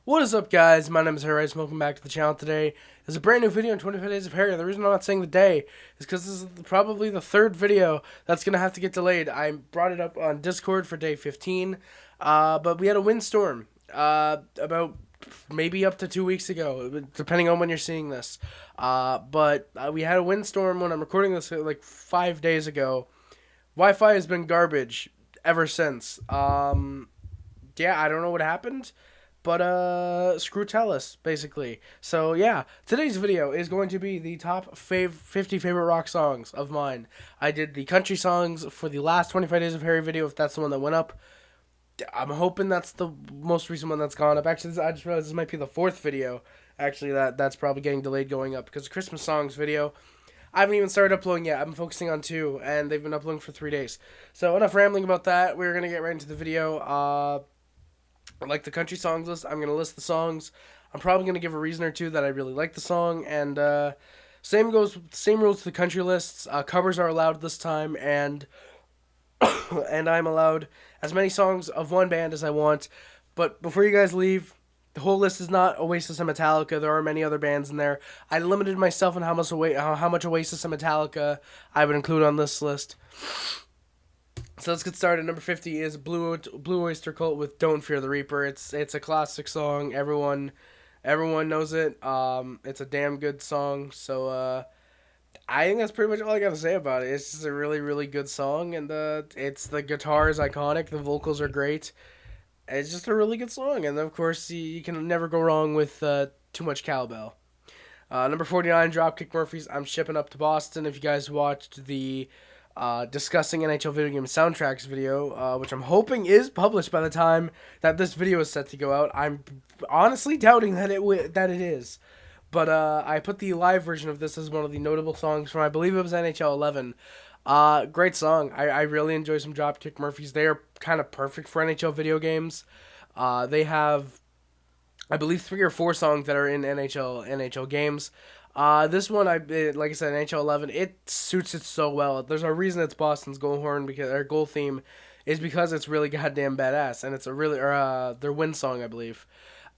What is up, guys? My name is Harry. Welcome back to the channel. Today is a brand new video on 25 Days of Harry. The reason I'm not saying the day is because this is probably the third video that's going to have to get delayed. I brought it up on Discord for day 15, but we had a windstorm about maybe up to 2 weeks ago, depending on when you're seeing this. But we had a windstorm when I'm recording this like 5 days ago. Wi-Fi has been garbage ever since. Yeah, I don't know what happened. But, screw tell us, basically. So, yeah, today's video is going to be the top 50 favorite rock songs of mine. I did the country songs for the last 25 Days of Harry video, if that's the one that went up. I'm hoping that's the most recent one that's gone up. Actually, I just realized this might be the fourth video, actually, that's probably getting delayed going up. Because the Christmas songs video, I haven't even started uploading yet. I'm focusing on 2, and they've been uploading for 3 days. So, enough rambling about that. We're going to get right into the video. Like the country songs list, I'm going to list the songs. I'm probably going to give a reason or two that I really like the song. And same rules to the country lists. Covers are allowed this time. And and I'm allowed as many songs of one band as I want. But before you guys leave, the whole list is not Oasis and Metallica. There are many other bands in there. I limited myself on how much Oasis and Metallica I would include on this list. So let's get started. Number 50 is Blue Oyster Cult with "Don't Fear the Reaper." It's a classic song. Everyone knows it. It's a damn good song. So I think that's pretty much all I got to say about it. It's just a really, really good song, and the guitar is iconic. The vocals are great. It's just a really good song, and of course you can never go wrong with too much cowbell. Number 49, Dropkick Murphys, "I'm Shipping Up to Boston." If you guys watched the discussing NHL video game soundtracks video, which I'm hoping is published by the time that this video is set to go out. I'm honestly doubting that it is, but I put the live version of this as one of the notable songs from, I believe it was NHL 11. Great song. I really enjoy some Dropkick Murphys. They are kind of perfect for NHL video games. They have, I believe, 3 or 4 songs that are in NHL games. This one, like I said, NHL 11, it suits it so well. There's a reason it's Boston's goal theme is because it's really goddamn badass, and it's a really, their win song, I believe.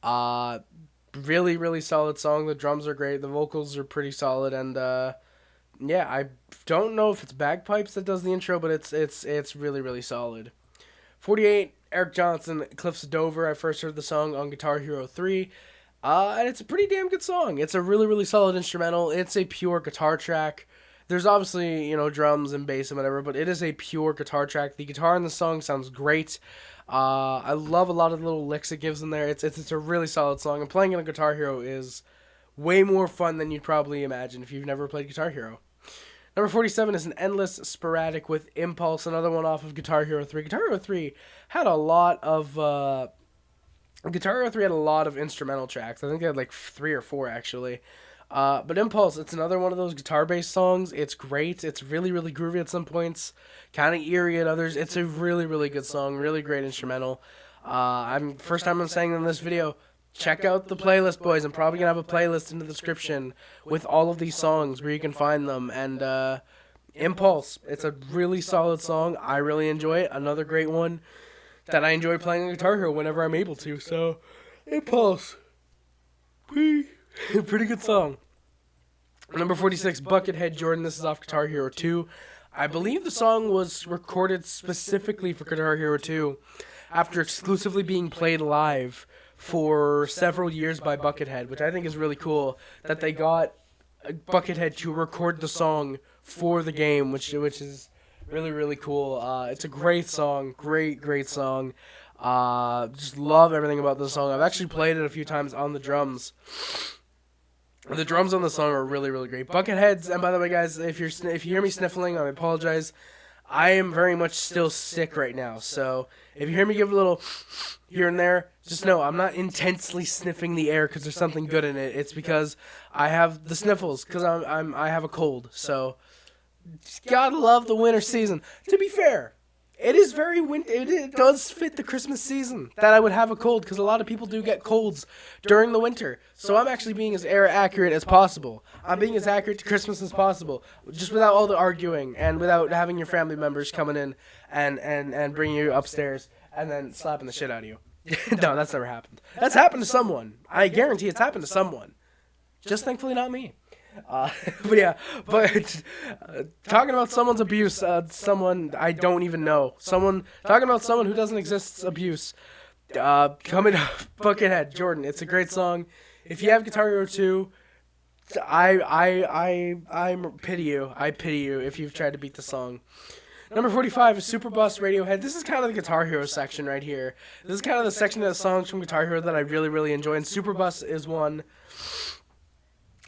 Really, really solid song. The drums are great. The vocals are pretty solid, and yeah, I don't know if it's bagpipes that does the intro, but it's really, really solid. 48, Eric Johnson, "Cliffs of Dover." I first heard the song on Guitar Hero 3. And it's a pretty damn good song. It's a really, really solid instrumental. It's a pure guitar track. There's obviously, drums and bass and whatever, but it is a pure guitar track. The guitar in the song sounds great. I love a lot of the little licks it gives in there. It's a really solid song, and playing it on Guitar Hero is way more fun than you'd probably imagine if you've never played Guitar Hero. Number 47 is "An Endless Sporadic" with Impulse, another one off of Guitar Hero 3. Guitar Hero 3 had a lot of Guitar Hero 3 had a lot of instrumental tracks. I think they had like 3 or 4 actually. But Impulse, it's another one of those guitar-based songs. It's great. It's really, really groovy at some points, kind of eerie at others. It's a really, really good song. Really great instrumental. First time I'm saying in this video, check out the playlist, boys. I'm probably gonna have a playlist in the description with all of these songs where you can find them. And Impulse, it's a really solid song. I really enjoy it. Another great one that I enjoy playing on Guitar Hero whenever I'm able to. So, Impulse, pretty good song. Number 46, Buckethead Jordan. This is off Guitar Hero 2. I believe the song was recorded specifically for Guitar Hero 2 after exclusively being played live for several years by Buckethead, which I think is really cool that they got Buckethead to record the song for the game, which is really, really cool. It's a great song. Great song. Just love everything about this song. I've actually played it a few times on the drums. The drums on the song are really, really great. Bucketheads, and by the way, guys, if you hear me sniffling, I apologize. I am very much still sick right now, so if you hear me give a little here and there, just know I'm not intensely sniffing the air because there's something good in it. It's because I have the sniffles because I have a cold. So gotta love the winter season. To be fair, it is very winter. It does fit the Christmas season that I would have a cold, because a lot of people do get colds during the winter. So I'm actually being as accurate as possible. I'm being as accurate to Christmas as possible, just without all the arguing and without having your family members coming in and bringing you upstairs and then slapping the shit out of you. No, that's never happened. That's happened to someone. I guarantee it's happened to someone. Just thankfully not me. But yeah, talking about someone's abuse, someone I don't even know, talking about someone who doesn't exist, abuse, coming up, Buckethead Jordan. It's a great song. If you have Guitar Hero 2, I pity you. I pity you if you've tried to beat the song. Number 45 is Superbus Radiohead. This is kind of the Guitar Hero section right here. This is kind of the section of the songs from Guitar Hero that I really, really enjoy, and Superbus is one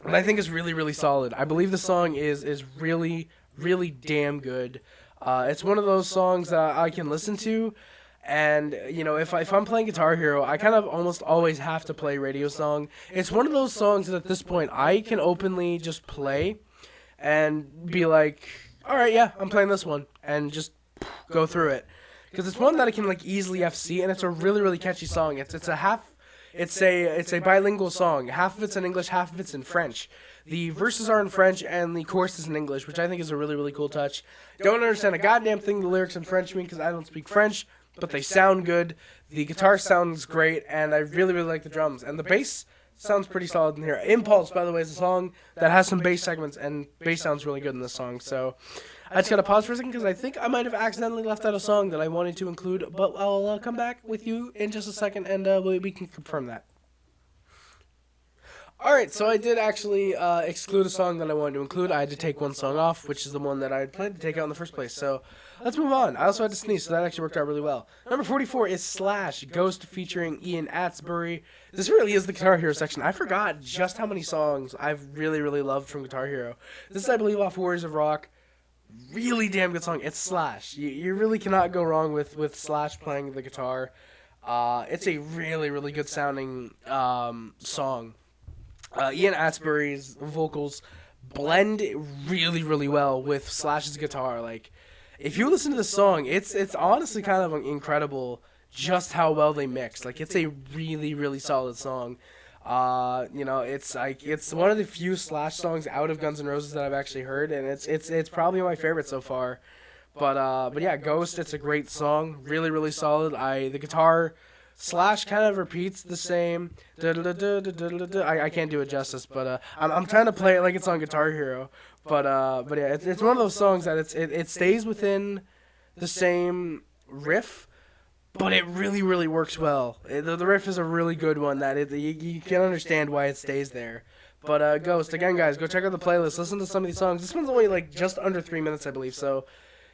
that I think is really, really solid. I believe the song is really, really damn good. It's one of those songs that I can listen to, and, you know, if I'm playing Guitar Hero, I kind of almost always have to play Radio Song. It's one of those songs that at this point I can openly just play and be like, all right, yeah, I'm playing this one, and just go through it. Because it's one that I can, like, easily FC, and it's a really, really catchy song. It's a bilingual song. Half of it's in English, half of it's in French. The verses are in French, and the chorus is in English, which I think is a really, really cool touch. Don't understand a goddamn thing the lyrics in French mean, because I don't speak French, but they sound good. The guitar sounds great, and I really, really like the drums. And the bass sounds pretty solid in here. Impulse, by the way, is a song that has some bass segments, and bass sounds really good in this song. So I just got to pause for a second because I think I might have accidentally left out a song that I wanted to include, but I'll come back with you in just a second, and we can confirm that. Alright, so I did actually exclude a song that I wanted to include. I had to take one song off, which is the one that I had planned to take out in the first place. So let's move on. I also had to sneeze, so that actually worked out really well. Number 44 is Slash, Ghost featuring Ian Atsbury. This really is the Guitar Hero section. I forgot just how many songs I've really, really loved from Guitar Hero. This is, I believe, off Warriors of Rock. Really damn good song. It's Slash. You really cannot go wrong with Slash playing the guitar. It's a really, really good sounding song. Ian Atsbury's vocals blend really, really well with Slash's guitar. Like, if you listen to the song, it's honestly kind of incredible just how well they mix. Like, it's a really, really solid song. You know, it's one of the few Slash songs out of Guns N' Roses that I've actually heard, and it's probably my favorite so far. But yeah, Ghost, it's a great song, really, really solid. The guitar Slash kind of repeats the same. I can't do it justice, but I'm trying to play it like it's on Guitar Hero. But yeah, it's one of those songs that it stays within the same riff, but it really, really works well. The riff is a really good one that you can understand why it stays there. But Ghost, again, guys, go check out the playlist. Listen to some of these songs. This one's only like just under 3 minutes, I believe. So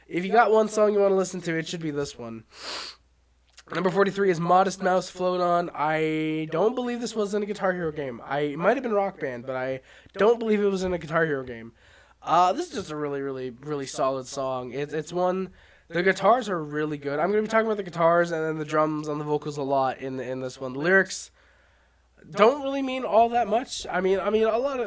if you got one song you want to listen to, it should be this one. Number 43 is Modest Mouse Float On. I don't believe this was in a Guitar Hero game. It might have been Rock Band, but I don't believe it was in a Guitar Hero game. This is just a really, really, really solid song. It's one. The guitars are really good. I'm going to be talking about the guitars and then the drums and the vocals a lot in this one. The lyrics don't really mean all that much. I mean,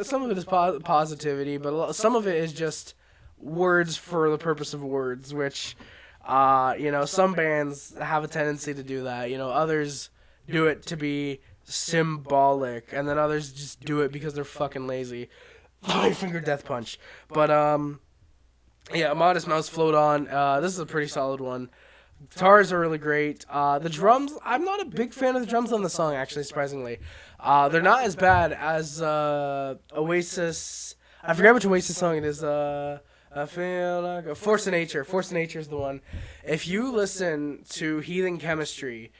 some of it is positivity, but some of it is just words for the purpose of words, which. You know, some bands have a tendency to do that. You know, others do it to be symbolic, and then others just do it because they're fucking lazy. Finger Death Punch. But, yeah, Modest Mouse Float On. This is a pretty solid one. Guitars are really great. The drums, I'm not a big fan of the drums on the song, actually, surprisingly. They're not as bad as Oasis. I forget which Oasis song it is. I feel like a Force of Nature. Force of Nature is the one. If you listen to Heathen Chemistry,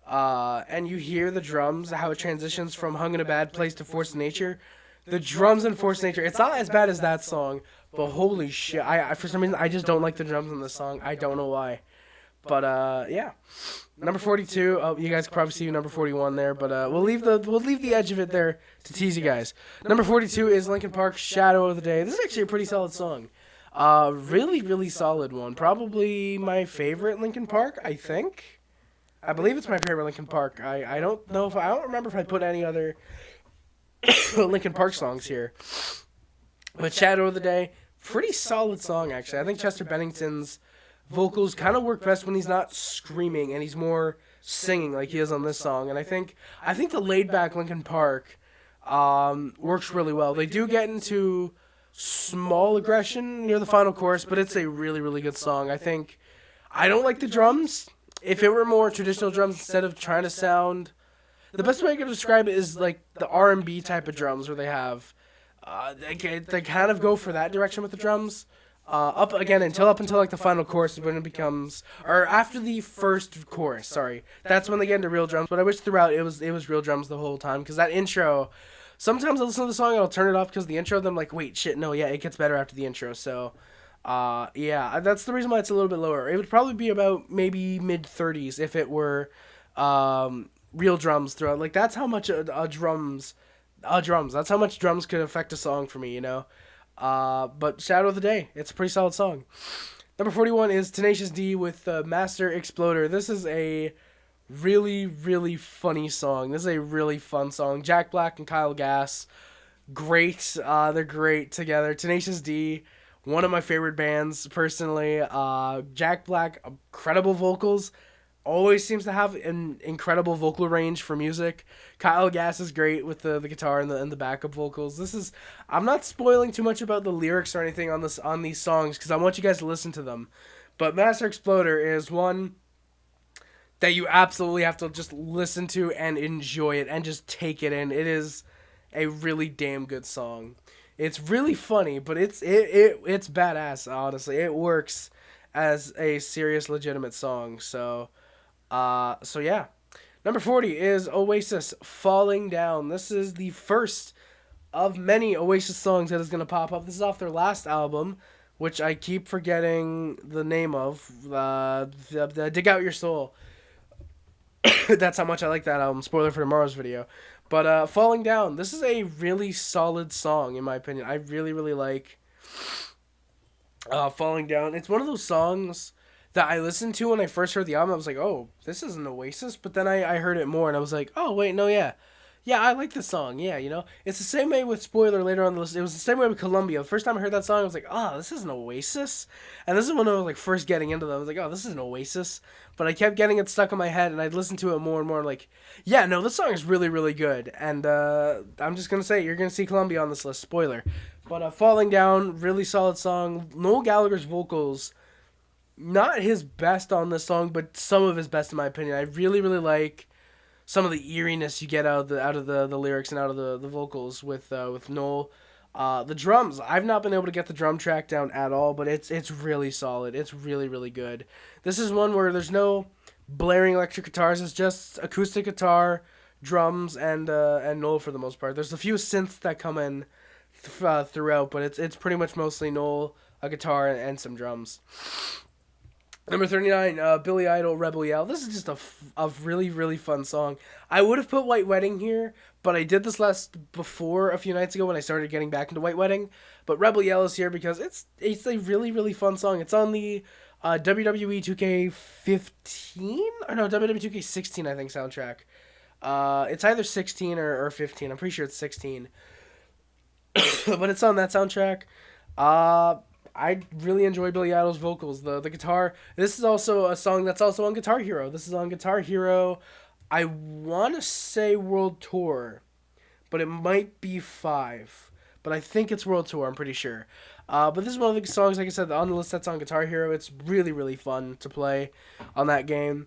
and you hear the drums, how it transitions from Hung in a Bad Place to Force of Nature, the drums in Force of Nature, it's not as bad as that song, but holy shit, I for some reason I just don't like the drums in this song. I don't know why, but yeah. Number 42. Oh, you guys can probably see number 41 there, but we'll leave the edge of it there to tease you guys. Number 42 is Linkin Park's Shadow of the Day. This is actually a pretty solid song. Really, really solid one. Probably my favorite Linkin Park, I think. I believe it's my favorite Linkin Park. I don't know I don't remember if I put any other Linkin Park songs here. But Shadow of the Day, pretty solid song, actually. I think Chester Bennington's vocals kind of work best when he's not screaming and he's more singing like he is on this song. And I think the laid-back Linkin Park works really well. They do get into small aggression near the final chorus, but it's a really, really good song. I don't like the drums. if it were more traditional drums instead of trying to sound, the best way I could describe it is like the R&B type of drums where they have, they kind of go for that direction with the drums. Up again up until like the final chorus when it becomes, or after the first chorus, sorry, that's when they get into real drums. But I wish throughout it was real drums the whole time, because that intro, sometimes I listen to the song and I'll turn it off because the intro, then I'm like, wait, shit, no, yeah, it gets better after the intro. So, yeah, that's the reason why it's a little bit lower. It would probably be about maybe mid-30s if it were real drums throughout. Like, that's how much drums, that's how much drums could affect a song for me, you know? But Shadow of the Day, it's a pretty solid song. Number 41 is Tenacious D with Master Exploder. This is a really, really funny song. This is a really fun song. Jack Black and Kyle Gass, great. They're great together. Tenacious D, one of my favorite bands personally. Jack Black, incredible vocals. Always seems to have an incredible vocal range for music. Kyle Gass is great with the guitar and the backup vocals. I'm not spoiling too much about the lyrics or anything on these songs because I want you guys to listen to them. But Master Exploder is one that you absolutely have to just listen to and enjoy it and just take it in. It is a really damn good song. It's really funny, but it's badass, honestly. It works as a serious, legitimate song. So yeah. Number 40 is Oasis, Falling Down. This is the first of many Oasis songs that is going to pop up. This is off their last album, which I keep forgetting the name of. The Dig Out Your Soul. That's how much I like that album. Spoiler for tomorrow's video. But Falling Down, this is a really solid song, in my opinion. I really, really like Falling Down. It's one of those songs that I listened to when I first heard the album. I was like, oh, this is an Oasis. But then I heard it more, and I was like, oh, wait, no, yeah. Yeah, I like this song. Yeah, you know? It's the same way with Spoiler later on the list. It was the same way with Columbia. The first time I heard that song, I was like, oh, this is an Oasis? And this is when I was like first getting into them. I was like, oh, this is an Oasis? But I kept getting it stuck in my head, and I'd listen to it more and more. Like, yeah, no, this song is really, really good. And I'm just going to say, you're going to see Columbia on this list. Spoiler. But Falling Down, really solid song. Noel Gallagher's vocals, not his best on this song, but some of his best in my opinion. I really, really like some of the eeriness you get out of the lyrics and out of the vocals with Noel. The drums, I've not been able to get the drum track down at all, but it's really solid. It's really, really good. This is one where there's no blaring electric guitars. It's just acoustic guitar, drums, and Noel for the most part. There's a few synths that come in throughout, but it's pretty much mostly Noel, a guitar, and some drums. Number 39, Billy Idol, Rebel Yell. This is just a really, really fun song. I would have put White Wedding here, but I did this before a few nights ago when I started getting back into White Wedding. But Rebel Yell is here because it's a really, really fun song. It's on the WWE 2K15? Or no, WWE 2K16, I think, soundtrack. It's either 16 or 15. I'm pretty sure it's 16. But it's on that soundtrack. I really enjoy Billy Idol's vocals. The guitar. This is also a song that's also on Guitar Hero. This is on Guitar Hero. I want to say World Tour, but it might be 5. But I think it's World Tour. I'm pretty sure. But this is one of the songs, like I said, on the list that's on Guitar Hero. It's really, really fun to play on that game.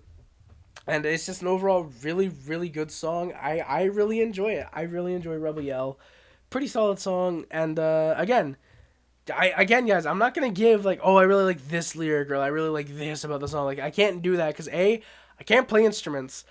And it's just an overall really, really good song. I really enjoy it. I really enjoy Rebel Yell. Pretty solid song. And again, guys, I'm not going to give, like, oh, I really like this lyric, or I really like this about the song. Like, I can't do that, because A, I can't play instruments,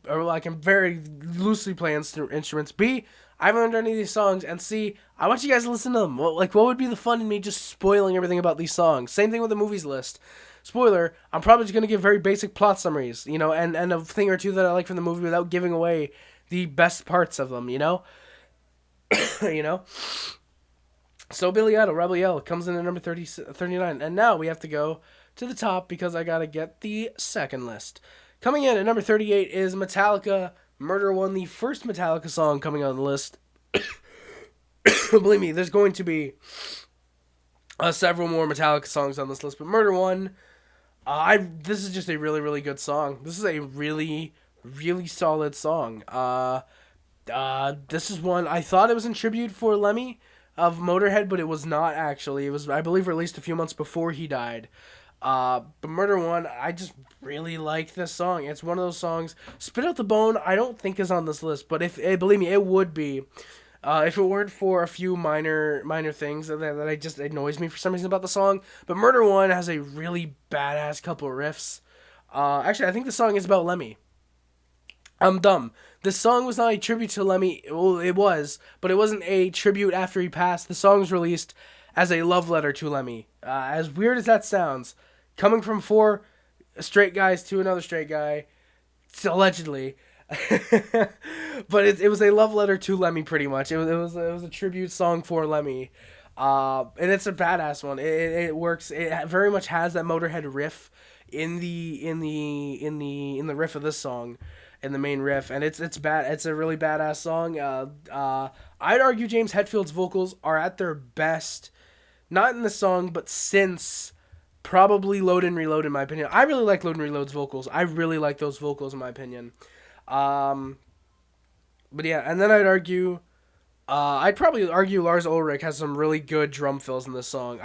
or I can very loosely play instruments. B, I haven't learned any of these songs, and C, I want you guys to listen to them. What would be the fun in me just spoiling everything about these songs? Same thing with the movies list. Spoiler, I'm probably just going to give very basic plot summaries, you know, and a thing or two that I like from the movie without giving away the best parts of them, you know? You know? So Billy Idol, Rebel Yell, comes in at number 39. And now we have to go to the top because I got to get the second list. Coming in at number 38 is Metallica, Murder One, the first Metallica song coming on the list. Believe me, there's going to be several more Metallica songs on this list. But Murder One, this is just a really, really good song. This is a really, really solid song. This is one, I thought it was in tribute for Lemmy of Motorhead, but it was not actually. It was, I believe, released a few months before he died. But Murder One, I just really like this song. It's one of those songs. Spit Out the Bone, I don't think is on this list, but if believe me, it would be. If it weren't for a few minor things that I just annoys me for some reason about the song. But Murder One has a really badass couple of riffs. Actually, I think the song is about Lemmy. I'm dumb. This song was not a tribute to Lemmy. Well, it was, but it wasn't a tribute after he passed. The song was released as a love letter to Lemmy. As weird as that sounds, coming from four straight guys to another straight guy, allegedly. But it was a love letter to Lemmy, pretty much. It was a tribute song for Lemmy, and it's a badass one. It works. It very much has that Motorhead riff in the riff of this song, in the main riff, and it's bad. It's a really badass song. I'd argue James Hetfield's vocals are at their best, not in the song, but since probably Load and Reload, in my opinion. I really like Load and Reload's vocals. I really like those vocals, in my opinion. Um, but yeah, and then I'd probably argue Lars Ulrich has some really good drum fills in this song.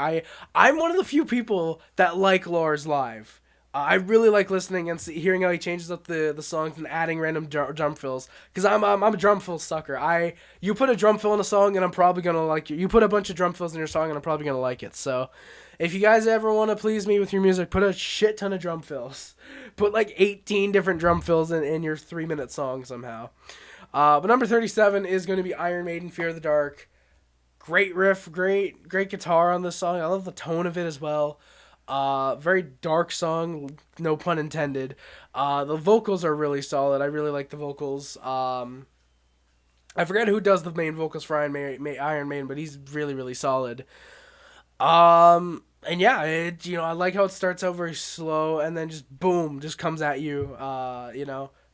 I'm one of the few people that like Lars live. I really like listening and hearing how he changes up the songs and adding random drum fills. Because I'm a drum fill sucker. You put a drum fill in a song and I'm probably going to like you. You put a bunch of drum fills in your song and I'm probably going to like it. So if you guys ever want to please me with your music, put a shit ton of drum fills. Put like 18 different drum fills in your 3-minute song somehow. But number 37 is going to be Iron Maiden, Fear of the Dark. Great riff, great guitar on this song. I love the tone of it as well. Very dark song, no pun intended. The vocals are really solid. I really like the vocals. I forget who does the main vocals for Iron Maiden, but he's really, really solid. And yeah, I like how it starts out very slow and then just boom, just comes at you.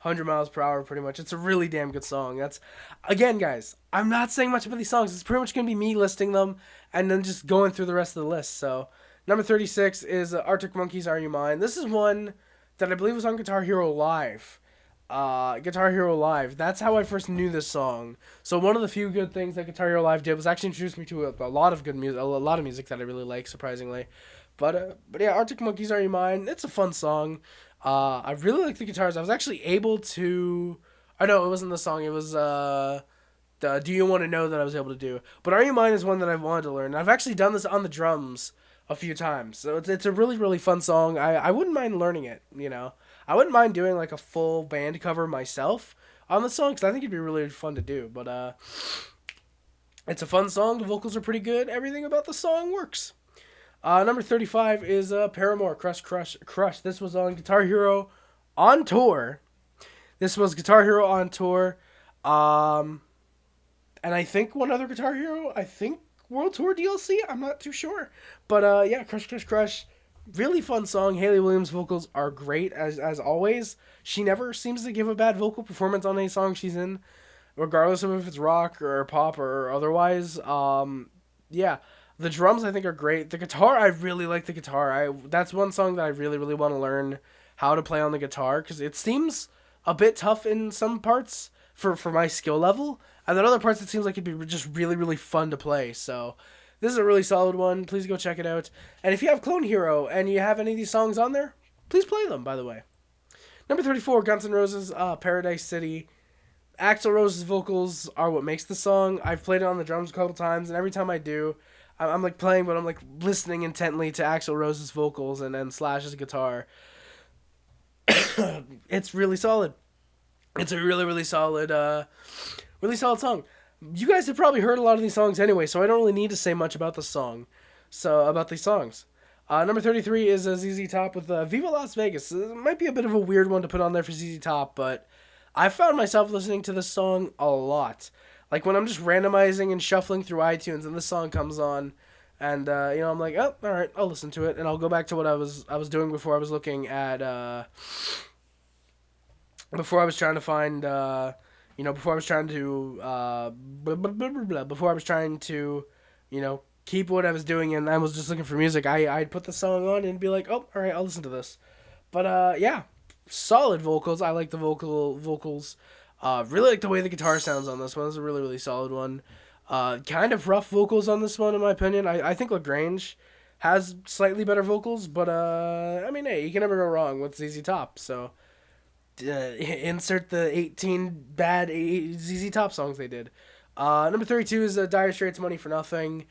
100 miles per hour, pretty much. It's a really damn good song. That's, again, guys, I'm not saying much about these songs. It's pretty much going to be me listing them and then just going through the rest of the list. So, number 36 is Arctic Monkeys, Are You Mine? This is one that I believe was on Guitar Hero Live. Guitar Hero Live. That's how I first knew this song. So one of the few good things that Guitar Hero Live did was actually introduce me to a lot of good music, a lot of music that I really like, surprisingly. But yeah, Arctic Monkeys, Are You Mine? It's a fun song. I really like the guitars. I was actually able to. I know it wasn't the song. It was the Do You Want to Know that I was able to do. But Are You Mine is one that I've wanted to learn. I've actually done this on the drums a few times. So it's a really, really fun song. I wouldn't mind learning it, I wouldn't mind doing like a full band cover myself on the song because I think it'd be really fun to do. But it's a fun song. The vocals are pretty good. Everything about the song works. Number 35 is Paramore, Crush, Crush, Crush. This was on Guitar Hero on tour. And I think one other Guitar Hero. I think World Tour DLC. I'm not too sure. But yeah, Crush, Crush, Crush. Really fun song. Hayley Williams' vocals are great, as always. She never seems to give a bad vocal performance on any song she's in, regardless of if it's rock or pop or otherwise. Yeah. The drums, I think, are great. The guitar, I really like the guitar. That's one song that I really, really want to learn how to play on the guitar, because it seems a bit tough in some parts for my skill level, and then other parts it seems like it'd be just really, really fun to play. So this is a really solid one. Please go check it out. And if you have Clone Hero and you have any of these songs on there, please play them, by the way. Number 34, Guns N' Roses, Paradise City. Axl Rose's vocals are what makes the song. I've played it on the drums a couple times, and every time I do, I'm like playing, but I'm like listening intently to Axl Rose's vocals and Slash's guitar. It's really solid. It's a really, really solid song. You guys have probably heard a lot of these songs anyway, so I don't really need to say much about these songs. Number 33 is ZZ Top with Viva Las Vegas. It might be a bit of a weird one to put on there for ZZ Top, but I found myself listening to this song a lot. Like when I'm just randomizing and shuffling through iTunes and this song comes on, and I'm like, oh, all right, I'll listen to it, and I'll go back to what I was doing before I was looking at before I was trying to find before I was trying to keep what I was doing, and I was just looking for music. I'd put the song on and be like, oh, all right, I'll listen to this. But yeah, solid vocals. I like the vocals. Really like the way the guitar sounds on this one. This is a really, really solid one. Kind of rough vocals on this one, in my opinion. I think LaGrange has slightly better vocals, but I mean, hey, you can never go wrong with ZZ Top. So insert the 18 bad ZZ Top songs they did. Number 32 is Dire Straits' "Money for Nothing."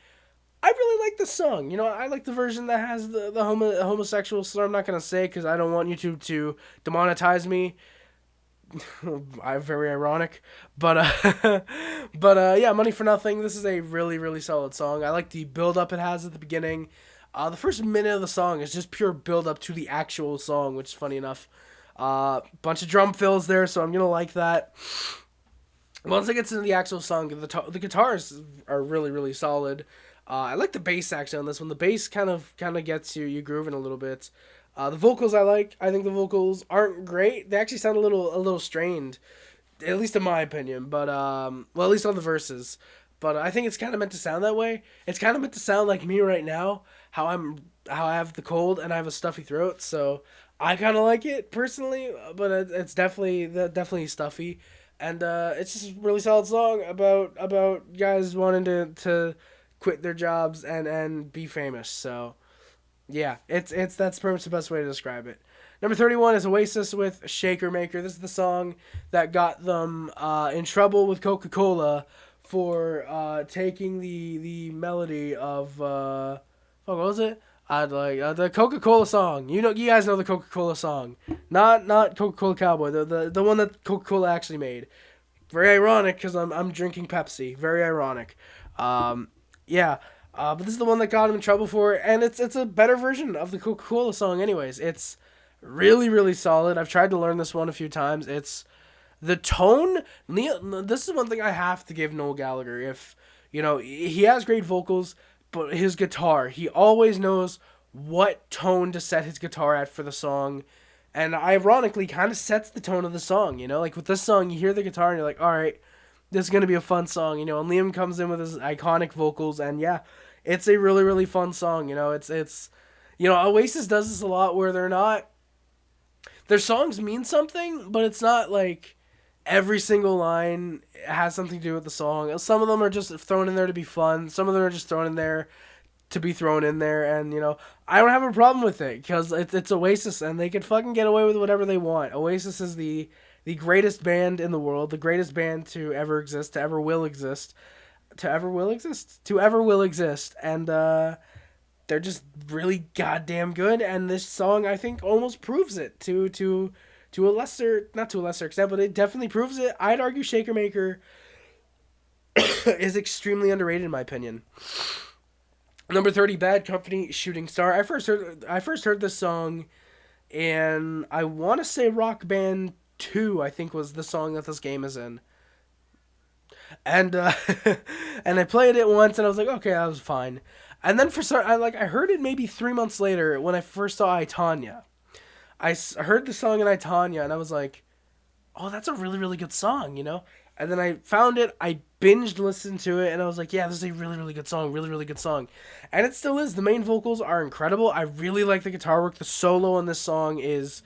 I really like this song. You know, I like the version that has the homosexual slur. I'm not gonna say because I don't want YouTube to demonetize me. I'm very ironic, but yeah, "Money for Nothing." This is a really really solid song. I like the build up it has at the beginning. The first minute of the song is just pure build up to the actual song, which is funny enough. Bunch of drum fills there, so I'm gonna like that. Once it gets into the actual song, the guitars are really really solid. I like the bass actually on this one. The bass kind of gets you grooving a little bit. The vocals I like. I think the vocals aren't great. They actually sound a little strained, at least in my opinion. But well, at least on the verses. But I think it's kind of meant to sound that way. It's kind of meant to sound like me right now, how I have the cold and I have a stuffy throat. So I kind of like it personally, but it's definitely stuffy, and it's just a really solid song about guys wanting to quit their jobs and be famous. So yeah, it's that's pretty much the best way to describe it. Number 31 is Oasis with "Shaker Maker." This is the song that got them in trouble with Coca-Cola for taking the melody of what was it? I'd like the Coca-Cola song. You know, you guys know the Coca-Cola song, not Coca-Cola Cowboy, the one that Coca-Cola actually made. Very ironic because I'm drinking Pepsi. Very ironic. Yeah. But this is the one that got him in trouble for it, and it's a better version of the Coca-Cola song. Anyways, it's really really solid. I've tried to learn this one a few times. It's the tone. This is one thing I have to give Noel Gallagher. If you know, he has great vocals, but his guitar, he always knows what tone to set his guitar at for the song, and ironically, kind of sets the tone of the song. You know, like with this song, you hear the guitar and you're like, all right, this is gonna be a fun song. You know, and Liam comes in with his iconic vocals, and yeah, it's a really really fun song. You know, it's you know, Oasis does this a lot where their songs mean something, but it's not like every single line has something to do with the song. Some of them are just thrown in there to be fun. Some of them are just thrown in there to be thrown in there, and you know, I don't have a problem with it because it's Oasis and they can fucking get away with whatever they want. Oasis is the greatest band in the world, the greatest band to ever exist, to ever will exist, to ever will exist, and they're just really goddamn good. And this song, I think, almost proves it to a lesser, not to a lesser extent, but it definitely proves it. I'd argue "Shaker Maker" is extremely underrated in my opinion. Number 30, "Bad Company," "Shooting Star." I first heard this song in, I want to say, Rock Band 2, I think was the song that this game is in. And and I played it once and I was like, okay, that was fine. And then I heard it maybe 3 months later when I first saw I, Tonya. Heard the song in I, Tonya, and I was like, oh, that's a really, really good song, you know? And then I found it, I binged listened to it, and I was like, yeah, this is a really, really good song, really, really good song. And it still is. The main vocals are incredible. I really like the guitar work. The solo on this song is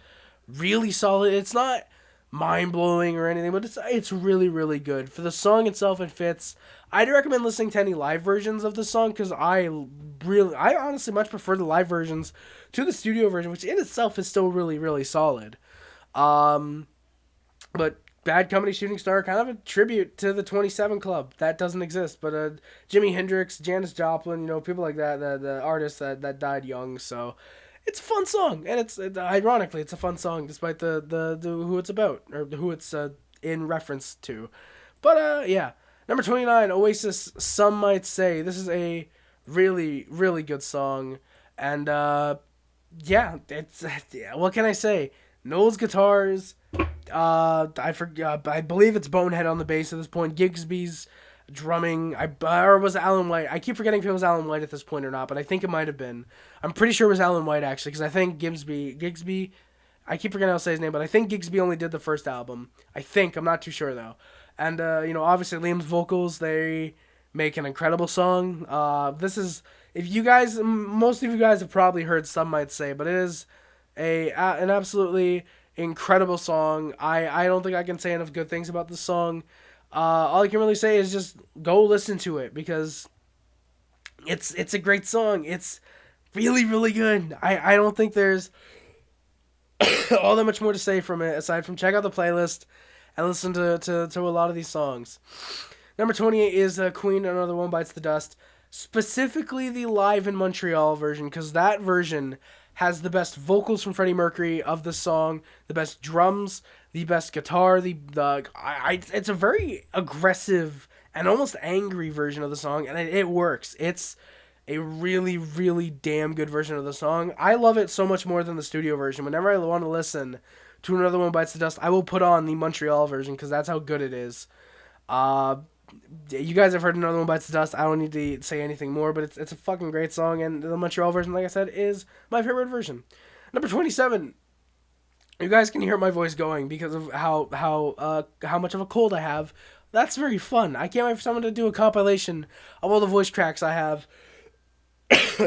really solid. It's not mind-blowing or anything, but it's really, really good. For the song itself, it fits. I'd recommend listening to any live versions of the song, because I honestly much prefer the live versions to the studio version, which in itself is still really, really solid. But "Bad Company," "Shooting Star," kind of a tribute to the 27 Club. That doesn't exist, but Jimi Hendrix, Janis Joplin, you know, people like that, the artists that died young. So it's a fun song, and ironically it's a fun song despite the who it's about, or who it's in reference to. But yeah. Number 29, Oasis, "Some Might Say." This is a really, really good song. And yeah, it's what can I say? Noel's guitars. I forgot. I believe it's Bonehead on the bass at this point. Gigsby's drumming. Or was it Alan White? I keep forgetting if it was Alan White at this point or not, but I think it might have been. I'm pretty sure it was Alan White actually, because I think Gigsby. I keep forgetting how to say his name, but I think Gigsby only did the first album. I think. I'm not too sure though. And you know, obviously Liam's vocals, they make an incredible song. This is, most of you guys have probably heard "Some Might Say," but it is an absolutely incredible song. I don't think I can say enough good things about this song. All I can really say is just go listen to it, because it's a great song. It's really, really good. I don't think there's all that much more to say from it, aside from check out the playlist and listen to a lot of these songs. Number 28 is Queen, Another One Bites the Dust. Specifically the live in Montreal version, because that version has the best vocals from Freddie Mercury of the song, the best drums, the best guitar. It's a very aggressive and almost angry version of the song, and it works. It's a really, really damn good version of the song. I love it so much more than the studio version. Whenever I want to listen to Another One Bites the Dust, I will put on the Montreal version because that's how good it is. You guys have heard Another One Bites the Dust. I don't need to say anything more, but it's a fucking great song, and the Montreal version, like I said, is my favorite version. Number 27. You guys can hear my voice going because of how much of a cold I have. That's very fun. I can't wait for someone to do a compilation of all the voice cracks I have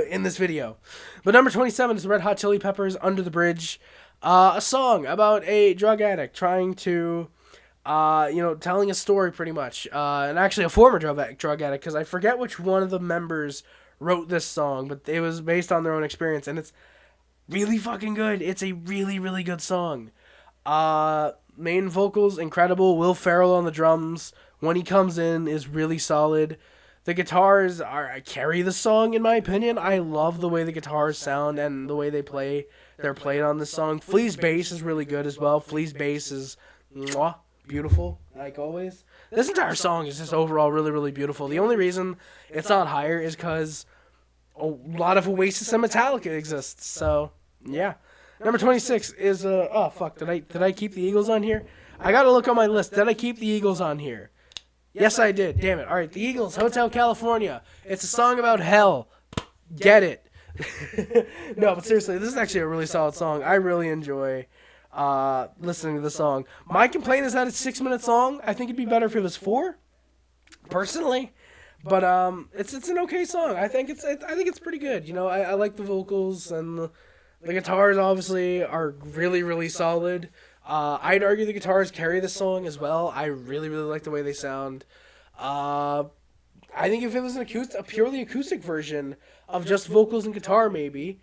in this video. But number 27 is Red Hot Chili Peppers' Under the Bridge. A song about a drug addict trying to, telling a story pretty much. And actually a former drug addict, because I forget which one of the members wrote this song, but it was based on their own experience, and it's really fucking good. It's a really, really good song. Main vocals, incredible. Will Ferrell on the drums, when he comes in, is really solid. The guitars carry the song, in my opinion. I love the way the guitars sound and the way they're played on this song. Flea's bass is really good as well. Flea's bass is beautiful, like always. This entire song is just overall really, really beautiful. The only reason it's not higher is because a lot of Oasis and Metallica exists. So, yeah. Number 26 is, did I keep the Eagles on here? I gotta look on my list. Did I keep the Eagles on here? Yes, I did. Damn it. All right, the Eagles, Hotel California. It's a song about hell. Get it. No, but seriously, this is actually a really solid song. I really enjoy listening to the song. My complaint is that it's 6 minutes long. I think it'd be better if it was 4, personally. But it's an okay song. I think it's pretty good. You know, I like the vocals, and the guitars obviously are really, really solid. I'd argue the guitars carry the song as well. I really, really like the way they sound. I think if it was a purely acoustic version of just vocals and guitar, maybe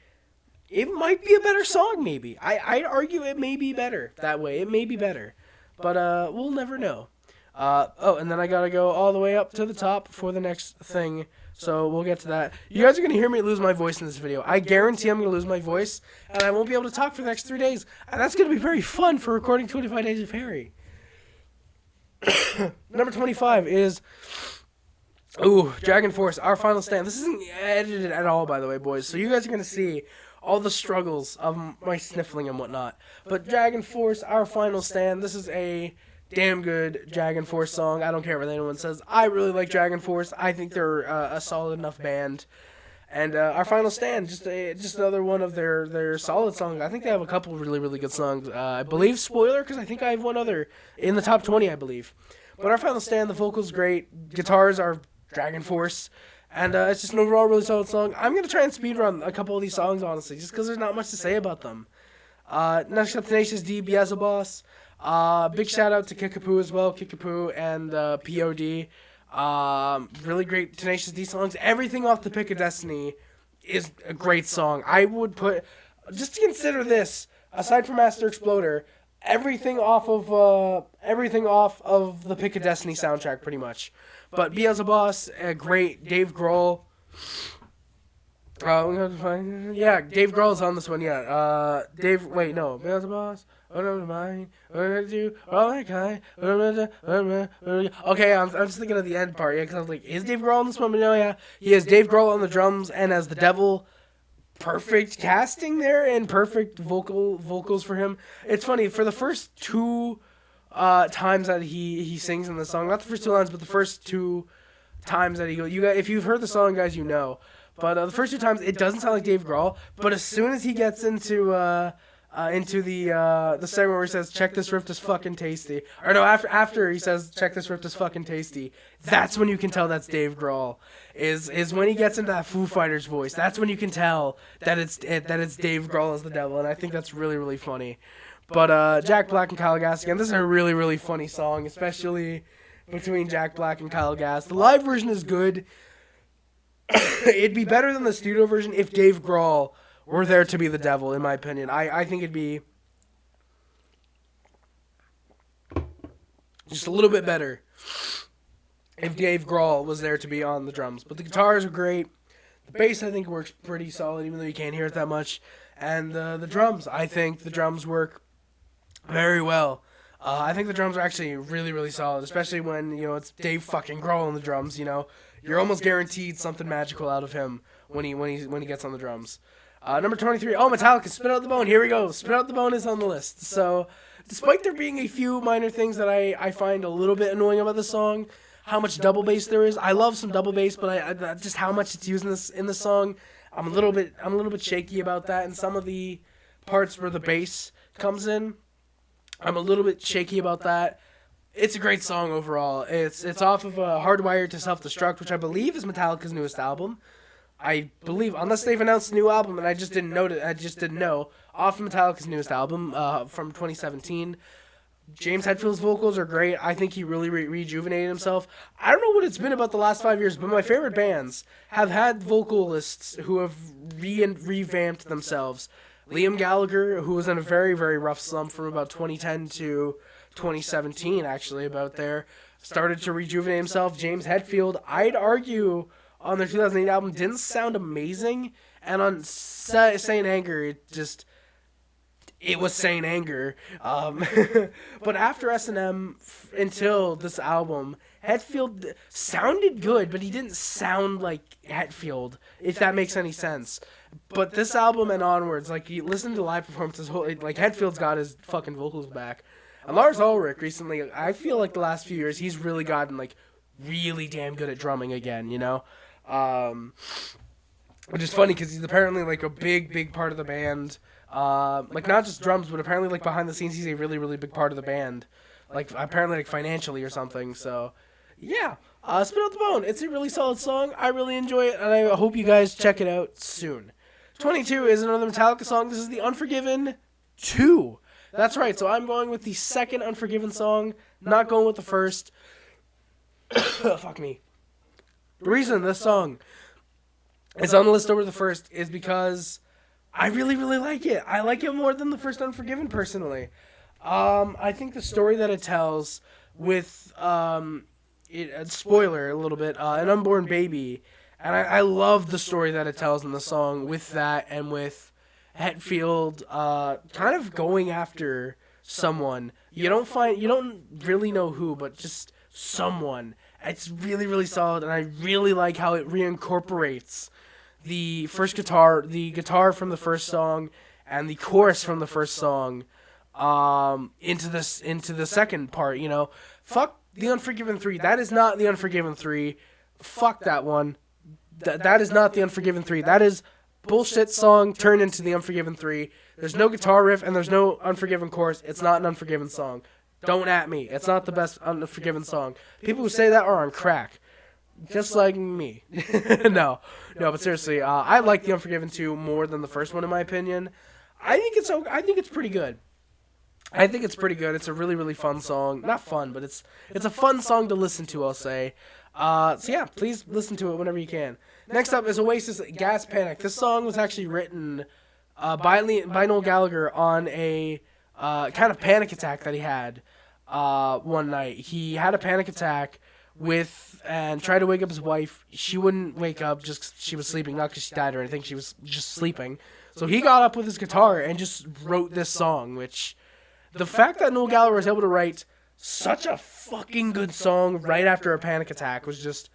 it might be a better song. Maybe I'd argue it may be better that way. It may be better, but we'll never know. And then I gotta go all the way up to the top for the next thing. So we'll get to that. You guys are going to hear me lose my voice in this video. I guarantee I'm going to lose my voice, and I won't be able to talk for the next 3 days. And that's going to be very fun for recording 25 Days of Harry. Number 25 is Dragon Force, Our Final Stand. This isn't edited at all, by the way, boys. So you guys are going to see all the struggles of my sniffling and whatnot. But Dragon Force, Our Final Stand, this is a damn good Dragon Force song. I don't care what anyone says. I really like Dragon Force. I think they're a solid enough band. And Our Final Stand, just another one of their solid songs. I think they have a couple really, really good songs. I believe Spoiler, because I think I have one other in the top 20, I believe. But Our Final Stand, the vocals great. Guitars are Dragon Force. And it's just an overall really solid song. I'm going to try and speedrun a couple of these songs, honestly, just because there's not much to say about them. Next up, Tenacious D, Beelzebub. Big shout out to Kickapoo as well, Kickapoo and POD. Really great Tenacious D songs. Everything off the Pick of Destiny is a great song. I would put, just to consider this, aside from Master Exploder, everything off of the Pick of Destiny soundtrack pretty much. But Beelzebub, great. Dave Grohl. Dave Grohl's on this one, yeah. Beelzebub. Okay, I'm just thinking of the end part, yeah, because I was like, is Dave Grohl on this one? But no, yeah, he has Dave Grohl on the drums, and as the devil, perfect casting there, and perfect vocals for him. It's funny, for the first 2 times that he sings in the song, not the first 2 lines, but the first 2 times that he goes, if you've heard the song, guys, you know, but the first 2 times, it doesn't sound like Dave Grohl, but as soon as he gets into the segment where he says, check this riff is fucking tasty. Or no, after he says, check this riff is fucking tasty, that's when you can tell that's Dave Grohl. Is when he gets into that Foo Fighters voice. That's when you can tell that it's Dave Grohl as the devil, and I think that's really, really funny. But Jack Black and Kyle Gass, again, this is a really, really funny song, especially between Jack Black and Kyle Gass. The live version is good. It'd be better than the studio version if Dave Grohl were there to be the devil, in my opinion. I think it'd be just a little bit better if Dave Grohl was there to be on the drums. But the guitars are great. The bass, I think, works pretty solid, even though you can't hear it that much. And the drums, I think the drums work very well. I think the drums are actually really, really solid, especially when, it's Dave fucking Grohl on the drums, You're almost guaranteed something magical out of him when he gets on the drums. Number 23, Metallica, Spit Out the Bone. Here we go. Spit Out the Bone is on the list. So, despite there being a few minor things that I find a little bit annoying about the song, how much double bass there is. I love some double bass, but I just how much it's used in the song, I'm a little bit shaky about that. And some of the parts where the bass comes in, I'm a little bit shaky about that. It's a great song overall. It's off of Hardwired to Self-Destruct, which I believe is Metallica's newest album. I believe, unless they've announced a new album and I just didn't know. Off of Metallica's newest album from 2017. James Hetfield's vocals are great. I think he really rejuvenated himself. I don't know what it's been about the last 5 years, but my favorite bands have had vocalists who have revamped themselves. Liam Gallagher, who was in a very, very rough slump from about 2010 to 2017, actually, about there, started to rejuvenate himself. James Hetfield, I'd argue, on their 2008 album, didn't sound amazing. And on Saint Anger, it was Saint Anger. But after S&M, until this album, Hetfield sounded good, but he didn't sound like Hetfield, if that makes any sense. But this album and onwards, you listen to live performances, Hetfield's got his fucking vocals back. And Lars Ulrich recently, I feel like the last few years, he's really gotten, really damn good at drumming again, Which is funny, because he's apparently, a big part of the band. Not just drums, but apparently, behind the scenes, he's a really, really big part of the band. Apparently, financially or something, so, yeah. Spit Out the Bone, it's a really solid song. I really enjoy it, and I hope you guys check it out soon. 22 is another Metallica song. This is the Unforgiven 2. That's right, so I'm going with the second Unforgiven song, not going with the first. Fuck me. The reason this song is on the list over the first is because I really, really like it. I like it more than the first Unforgiven, personally. I think the story that it tells with, spoiler a little bit, an unborn baby, and I love the story that it tells in the song with that and with Hetfield kind of going after someone. You don't really know who, but just someone. It's really, really solid, and I really like how it reincorporates the guitar from the first song and the chorus from the first song into the second part, Fuck the Unforgiven 3. That is not the Unforgiven 3. Fuck that one. That is not the Unforgiven 3. That is bullshit song turned into the Unforgiven 3. There's no guitar riff and there's no Unforgiven chorus. It's not an Unforgiven song. Don't at me. It's not the best Unforgiven song. People who say that are on crack. Just like me. No, but seriously, I like the Unforgiven 2 more than the first one, in my opinion. I think it's pretty good. It's a really, really fun song. Not fun, but it's a fun song to listen to, I'll say. So yeah, please listen to it whenever you can. Next up is Oasis Gas Panic. This song was actually written by Noel Gallagher on a kind of panic attack that he had one night. He had a panic attack and tried to wake up his wife. She wouldn't wake up just 'cause she was sleeping, not because she died or anything. She was just sleeping. So he got up with his guitar and just wrote this song, which the fact that Noel Gallagher was able to write such a fucking good song right after a panic attack was just,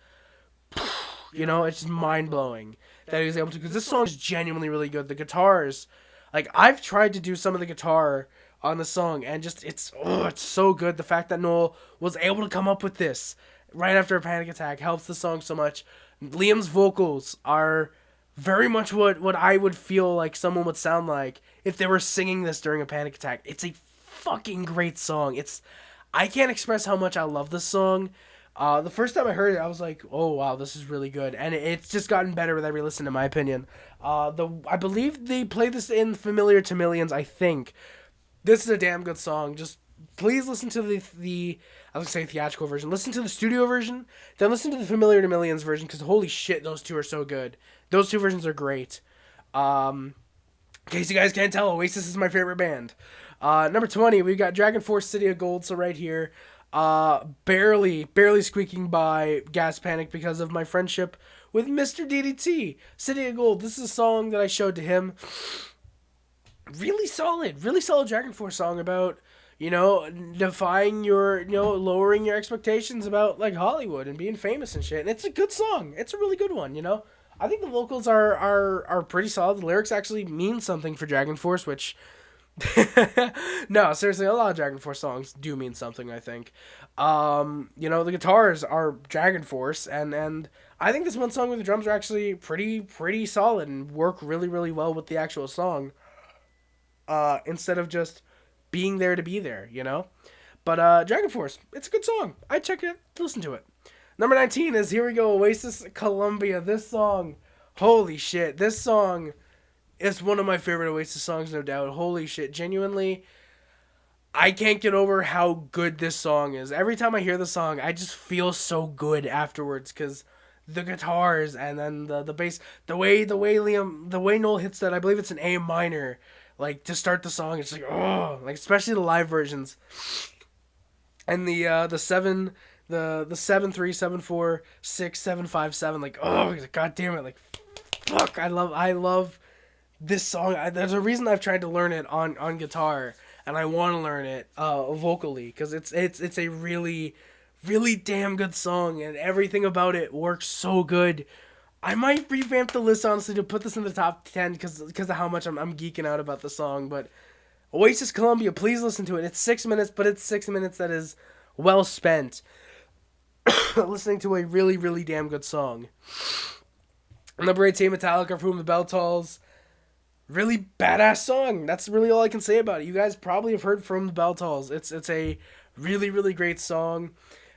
it's just mind-blowing that he was able to, because this song is genuinely really good. The guitars, I've tried to do some of the guitar on the song, and just, it's so good. The fact that Noel was able to come up with this right after a panic attack helps the song so much. Liam's vocals are very much what I would feel like someone would sound like if they were singing this during a panic attack. It's a fucking great song. I can't express how much I love this song. The first time I heard it, I was like, oh, wow, this is really good. And it's just gotten better with every listen, in my opinion. I believe they play this in Familiar to Millions, I think. This is a damn good song. Just please listen to the I was going to say theatrical version. Listen to the studio version, then listen to the Familiar to Millions version, because holy shit, those two are so good. Those two versions are great. In case you guys can't tell, Oasis is my favorite band. Number 20, we got Dragon Force City of Gold, so right here. Barely squeaking by Gas Panic because of my friendship with Mr. DDT. City of Gold, this is a song that I showed to him. Really solid Dragon Force song about, defying your, lowering your expectations about, like, Hollywood and being famous and shit. And it's a good song. It's a really good one, I think the vocals are pretty solid. The lyrics actually mean something for Dragon Force, which... no, seriously, a lot of Dragon Force songs do mean something, I think. The guitars are Dragon Force, and I think this one song with the drums are actually pretty solid and work really well with the actual song. Instead of just being there to be there, But Dragon Force, it's a good song. I'd check it, listen to it. Number 19 is Here We Go, Oasis Columbia. This song, holy shit, this song is one of my favorite Oasis songs, no doubt. Holy shit, genuinely, I can't get over how good this song is. Every time I hear the song, I just feel so good afterwards, because the guitars and then the bass, the way Noel hits that, I believe it's an A minor, like, to start the song, it's like, oh, like, especially the live versions. And the 7 3 7 4 6 7 5 7, like, oh god damn it, like, fuck, I love this song. There's a reason I've tried to learn it on guitar, and I want to learn it vocally, because it's a really damn good song, and everything about it works so good. I might revamp the list, honestly, to put this in the top 10 because of how much I'm geeking out about the song. But Oasis Columbia, please listen to it. It's 6 minutes, but it's 6 minutes that is well spent listening to a really damn good song. Number 18, Metallica, For Whom the Bell Tolls. Really badass song. That's really all I can say about it. You guys probably have heard From the Bell Tolls. It's a really great song.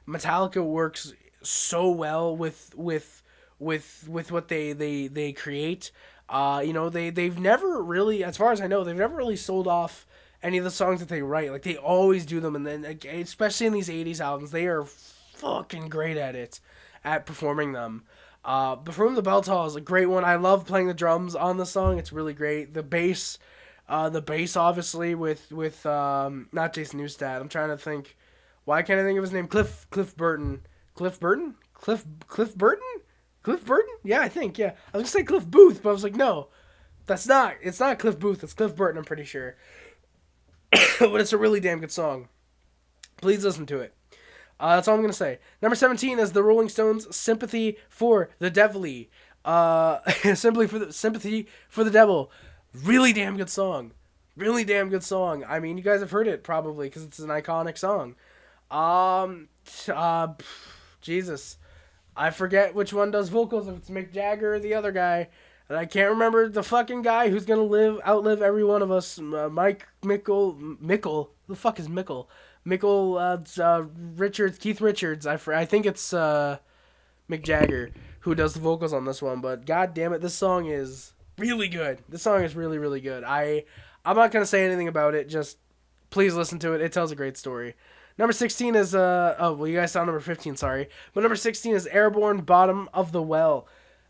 Metallica works so well with what they create. They've never really, as far as I know, they've never really sold off any of the songs that they write. Like, they always do them, and then, especially in these 80s albums, they are fucking great at performing them. But From the Bell Toll is a great one. I love playing the drums on the song. It's really great. The bass obviously with not Jason Newsted. I'm trying to think. Why can't I think of his name? Cliff Burton. Cliff Burton? Cliff Burton? Cliff Burton? Yeah, I think, yeah. I was going to say Cliff Booth, but I was like, no. It's not Cliff Booth. It's Cliff Burton, I'm pretty sure. But it's a really damn good song. Please listen to it. That's all I'm going to say. Number 17 is the Rolling Stones' Sympathy for the Devil. Sympathy for the Devil. Really damn good song. Really damn good song. I mean, you guys have heard it probably because it's an iconic song. Jesus. I forget which one does vocals, if it's Mick Jagger or the other guy. And I can't remember the fucking guy who's going to outlive every one of us. Mickle. The fuck is Mickle? Keith Richards. I think it's Mick Jagger who does the vocals on this one. But god damn it, this song is really good. This song is really good. I'm not going to say anything about it. Just please listen to it. It tells a great story. Number 16 is, you guys saw number 15, sorry. But number 16 is Airborne, Bottom of the Well.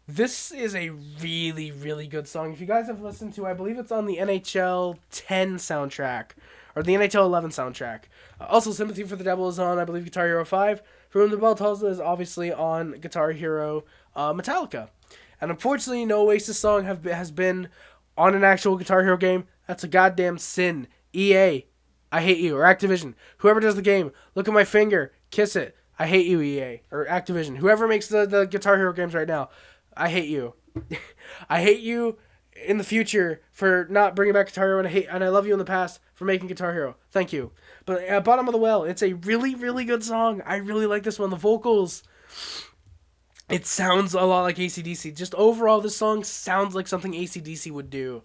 This is a really good song. If you guys have listened to, I believe it's on the NHL 10 soundtrack, or the NHL 11 soundtrack. Also, Sympathy for the Devil is on, I believe, Guitar Hero 5. For Whom the Bell Tolls is obviously on Guitar Hero Metallica. And unfortunately, no Oasis song has been on an actual Guitar Hero game. That's a goddamn sin. EA, I hate you. Or Activision. Whoever does the game, look at my finger. Kiss it. I hate you, EA. Or Activision. Whoever makes the Guitar Hero games right now. I hate you. I hate you in the future for not bringing back Guitar Hero, and I love you in the past for making Guitar Hero. Thank you. But Bottom of the Well, it's a really good song. I really like this one. The vocals, it sounds a lot like AC/DC. Just overall, this song sounds like something AC/DC would do.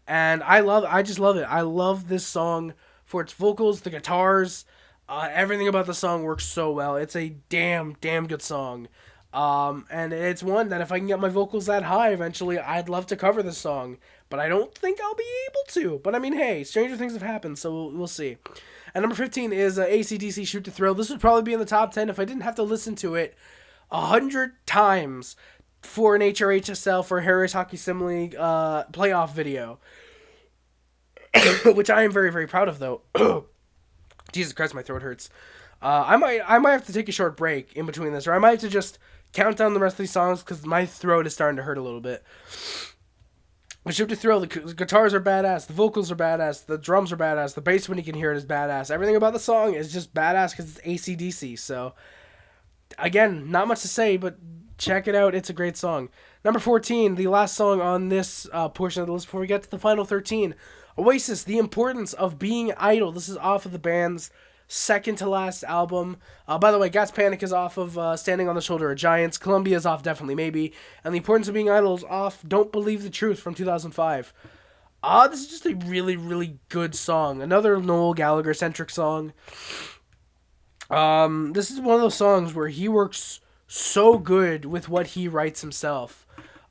And I just love it. I love this song for its vocals, the guitars, everything about the song works so well. It's a damn good song. And it's one that if I can get my vocals that high eventually, I'd love to cover this song. But I don't think I'll be able to. But I mean, hey, stranger things have happened, so we'll see. And number 15 is AC/DC Shoot to Thrill. This would probably be in the top 10 if I didn't have to listen to it 100 times for an HRHSL for Harris Hockey Sim League playoff video. Which I am very, very proud of, though. Jesus Christ, my throat hurts. I might have to take a short break in between this, or I might have to just count down the rest of these songs because my throat is starting to hurt a little bit. But Shoot to Thrill, the guitars are badass, the vocals are badass, the drums are badass, the bass when you can hear it is badass. Everything about the song is just badass because it's AC/DC. So, again, not much to say, but check it out. It's a great song. Number 14, the last song on this portion of the list before we get to the final 13. Oasis, The Importance of Being Idle. This is off of the band's second to last album. By the way, Gas Panic is off of Standing on the Shoulder of Giants. Columbia is off Definitely Maybe. And The Importance of Being Idle is off Don't Believe the Truth from 2005. This is just a really, really good song. Another Noel Gallagher-centric song. This is one of those songs where he works so good with what he writes himself.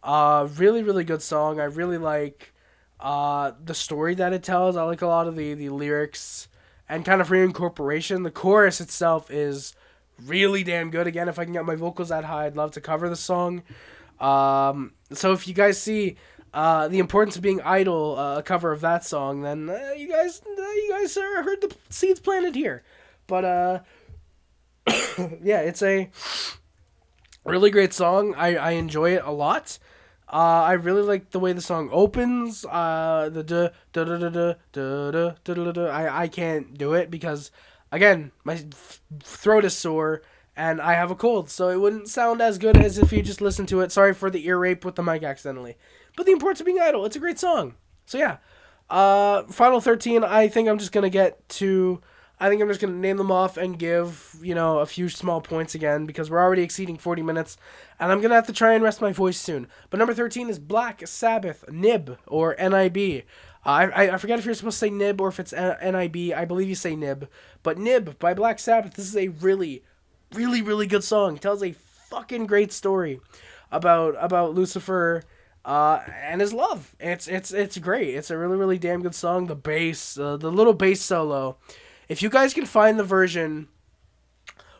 Really, really good song. I really like the story that it tells. I like a lot of the lyrics and kind of reincorporation. The chorus itself is really damn good. Again, if I can get my vocals that high, I'd love to cover the song. So if you guys see The Importance of Being Idle, a cover of that song, then you guys heard the seeds planted here. But yeah, it's a really great song. I enjoy it a lot. I really like the way the song opens. The da da da da da da da da. I can't do it because, again, my throat is sore and I have a cold, so it wouldn't sound as good as if you just listened to it. Sorry for the ear rape with the mic accidentally. But The Importance of Being Idle, it's a great song. So yeah, final 13. I think I'm just gonna name them off and give, a few small points again because we're already exceeding 40 minutes and I'm going to have to try and rest my voice soon. But number 13 is Black Sabbath, Nib, or N.I.B. I forget if you're supposed to say Nib or if it's N.I.B. I believe you say Nib. But Nib by Black Sabbath, this is a really, really, really good song. It tells a fucking great story about Lucifer and his love. It's great. It's a really, really damn good song. The bass, the little bass solo. If you guys can find the version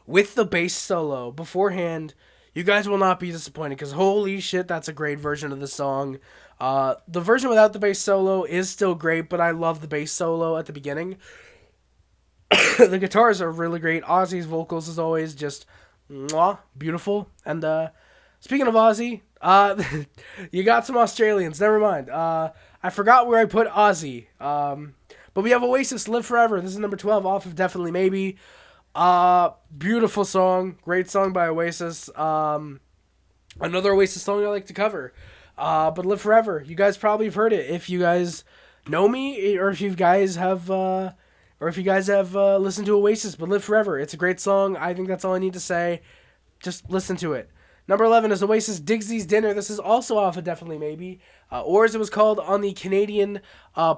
with the bass solo beforehand, you guys will not be disappointed because holy shit, that's a great version of the song. The version without the bass solo is still great, but I love the bass solo at the beginning. The guitars are really great. Ozzy's vocals, as always, just beautiful. And speaking of Ozzy, you got some Australians. Never mind. I forgot where I put Ozzy. But we have Oasis, Live Forever. This is number 12 off of Definitely Maybe. Beautiful song. Great song by Oasis. Another Oasis song I like to cover. But Live Forever. You guys probably have heard it. If you guys know me, or if you guys have listened to Oasis, but Live Forever. It's a great song. I think that's all I need to say. Just listen to it. Number 11 is Oasis, Dixie's Dinner. This is also off of Definitely Maybe. Or as it was called on the Canadian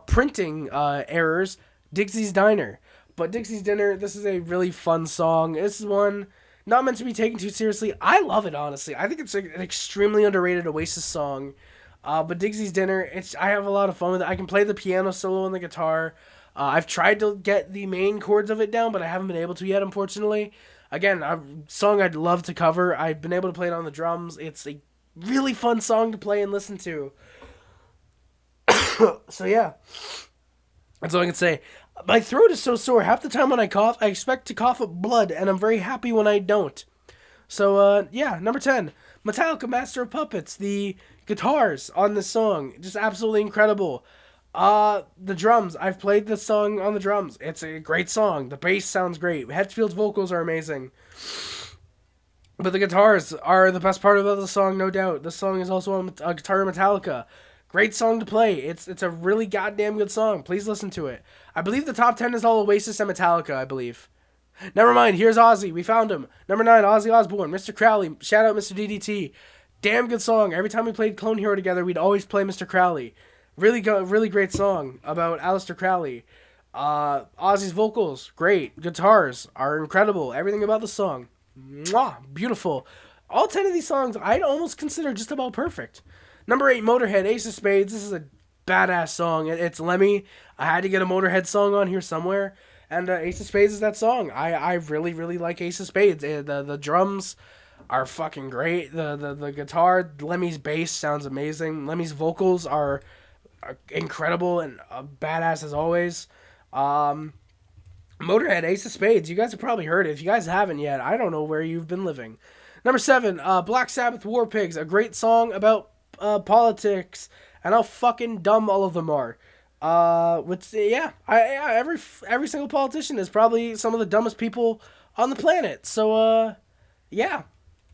printing errors, Dixie's Diner. But Dixie's Dinner, this is a really fun song. This is one not meant to be taken too seriously. I love it, honestly. I think it's an extremely underrated Oasis song. But Dixie's Dinner, I have a lot of fun with it. I can play the piano solo and the guitar. I've tried to get the main chords of it down, but I haven't been able to yet, unfortunately. Again, a song I'd love to cover. I've been able to play it on the drums. It's a really fun song to play and listen to. So yeah, that's all I can say. My throat is so sore. Half the time when I cough, I expect to cough up blood, and I'm very happy when I don't. So yeah, number 10, Metallica, Master of Puppets. The guitars on this song, just absolutely incredible. The drums, I've played this song on the drums. It's a great song. The bass sounds great. Hetfield's vocals are amazing. But the guitars are the best part of the song, no doubt. This song is also on a guitar Metallica. Great song to play. It's a really goddamn good song. Please listen to it. I believe the top 10 is all Oasis and Metallica, I believe. Never mind, here's Ozzy. We found him. Number 9, Ozzy Osbourne. Mr. Crowley. Shout out Mr. DDT. Damn good song. Every time we played Clone Hero together, we'd always play Mr. Crowley. Really great song about Aleister Crowley. Ozzy's vocals, great. Guitars are incredible. Everything about the song, beautiful. All 10 of these songs I'd almost consider just about perfect. Number 8, Motorhead, Ace of Spades. This is a badass song. It's Lemmy. I had to get a Motorhead song on here somewhere. And Ace of Spades is that song. I really, really like Ace of Spades. The drums are fucking great. The guitar, Lemmy's bass sounds amazing. Lemmy's vocals are incredible and badass as always. Motorhead, Ace of Spades. You guys have probably heard it. If you guys haven't yet, I don't know where you've been living. Number 7, Black Sabbath, War Pigs. A great song about politics and how fucking dumb all of them are. Every single politician is probably some of the dumbest people on the planet. So, yeah.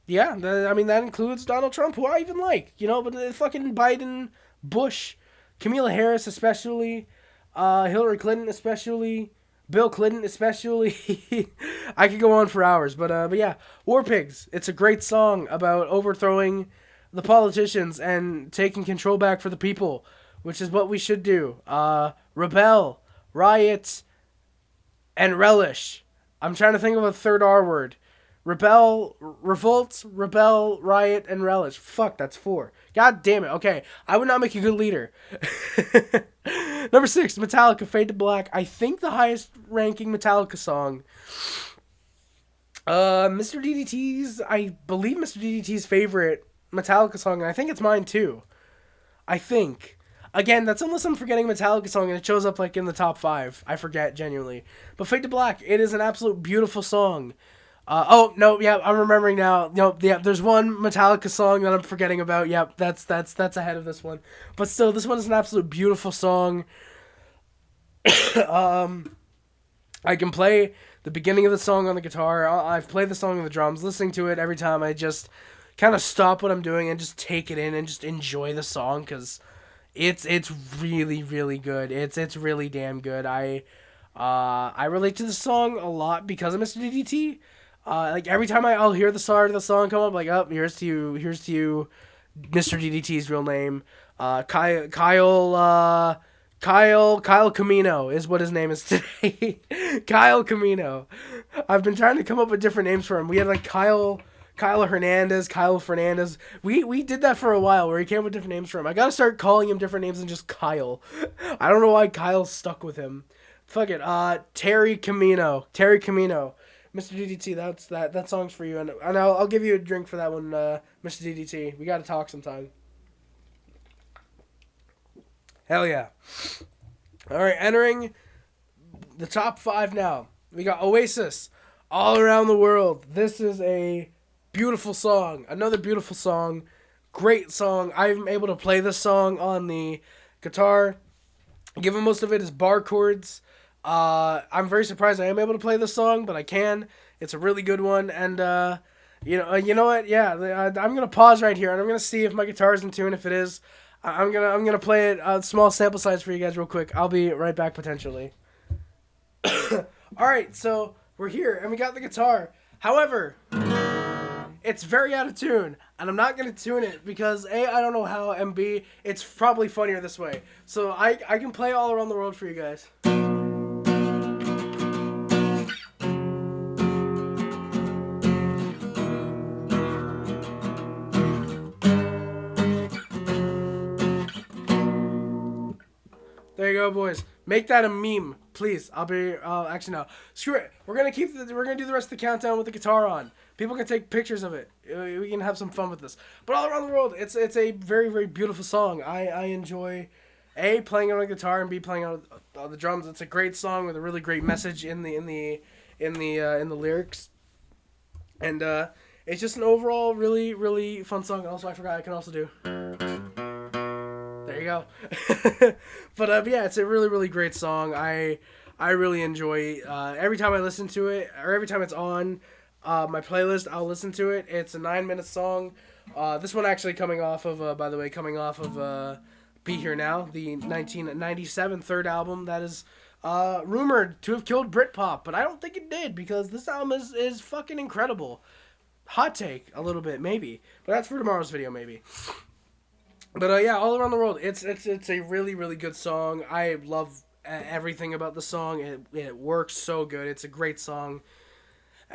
That includes Donald Trump, who I even like, but fucking Biden, Bush, Kamala Harris especially, Hillary Clinton especially, Bill Clinton especially. I could go on for hours, but yeah, War Pigs. It's a great song about overthrowing the politicians and taking control back for the people, which is what we should do. Rebel, riot, and relish. I'm trying to think of a third R word. Rebel, revolt, rebel, riot, and relish. Fuck, that's 4. God damn it. Okay, I would not make a good leader. Number 6, Metallica, Fade to Black. I think the highest ranking Metallica song. Mr. DDT's, I believe Mr. DDT's favorite Metallica song, and I think it's mine too. I think. Again, that's unless I'm forgetting a Metallica song and it shows up like in the top 5. I forget, genuinely. But Fade to Black, it is an absolute beautiful song. I'm remembering now. No, yeah, there's one Metallica song that I'm forgetting about. Yep, that's ahead of this one. But still, this one is an absolute beautiful song. I can play the beginning of the song on the guitar. I've played the song on the drums. Listening to it every time, I just kind of stop what I'm doing and just take it in and just enjoy the song because it's really, really good. It's really damn good. I relate to the song a lot because of Mr. DDT. Like every time I'll hear the start of the song come up, like, oh, here's to you, Mr. DDT's real name, Kyle Camino is what his name is today. Kyle Camino. I've been trying to come up with different names for him. We had like Kyle Hernandez, Kyle Fernandez. We did that for a while where he came up with different names for him. I gotta start calling him different names than just Kyle. I don't know why Kyle stuck with him. Fuck it. Terry Camino. Mr. DDT, that song's for you, and I'll give you a drink for that one, Mr. DDT. We gotta talk sometime. Hell yeah. Alright, entering the top 5 now. We got Oasis, All Around the World. This is a beautiful song. Another beautiful song. Great song. I'm able to play this song on the guitar. Given most of it is bar chords, I'm very surprised I am able to play this song, but I can. It's a really good one, and you know what? Yeah, I'm gonna pause right here, and I'm gonna see if my guitar's in tune. If it is, I'm gonna play it small sample size for you guys real quick. I'll be right back potentially. All right, so we're here, and we got the guitar. However, it's very out of tune, and I'm not gonna tune it because A, I don't know how, and B, it's probably funnier this way. So I can play All Around the World for you guys. There you go, boys. Make that a meme, please. Actually no. Screw it. We're gonna do the rest of the countdown with the guitar on. People can take pictures of it. We can have some fun with this. But All Around the World, it's a very, very beautiful song. I enjoy A, playing it on the guitar, and B, playing it on the drums. It's a great song with a really great message in the lyrics. And it's just an overall really, really fun song. And also, I forgot I can also do. There you go. But yeah, it's a really, really great song. I really enjoy every time I listen to it, or every time it's on my playlist, I'll listen to it. It's a 9-minute song. This one actually coming off of Be Here Now, the 1997 third album that is rumored to have killed Britpop, but I don't think it did because this album is fucking incredible. Hot take, a little bit, maybe. But that's for tomorrow's video, maybe. But yeah, All Around the World, it's a really, really good song. I love everything about the song. It works so good. It's a great song.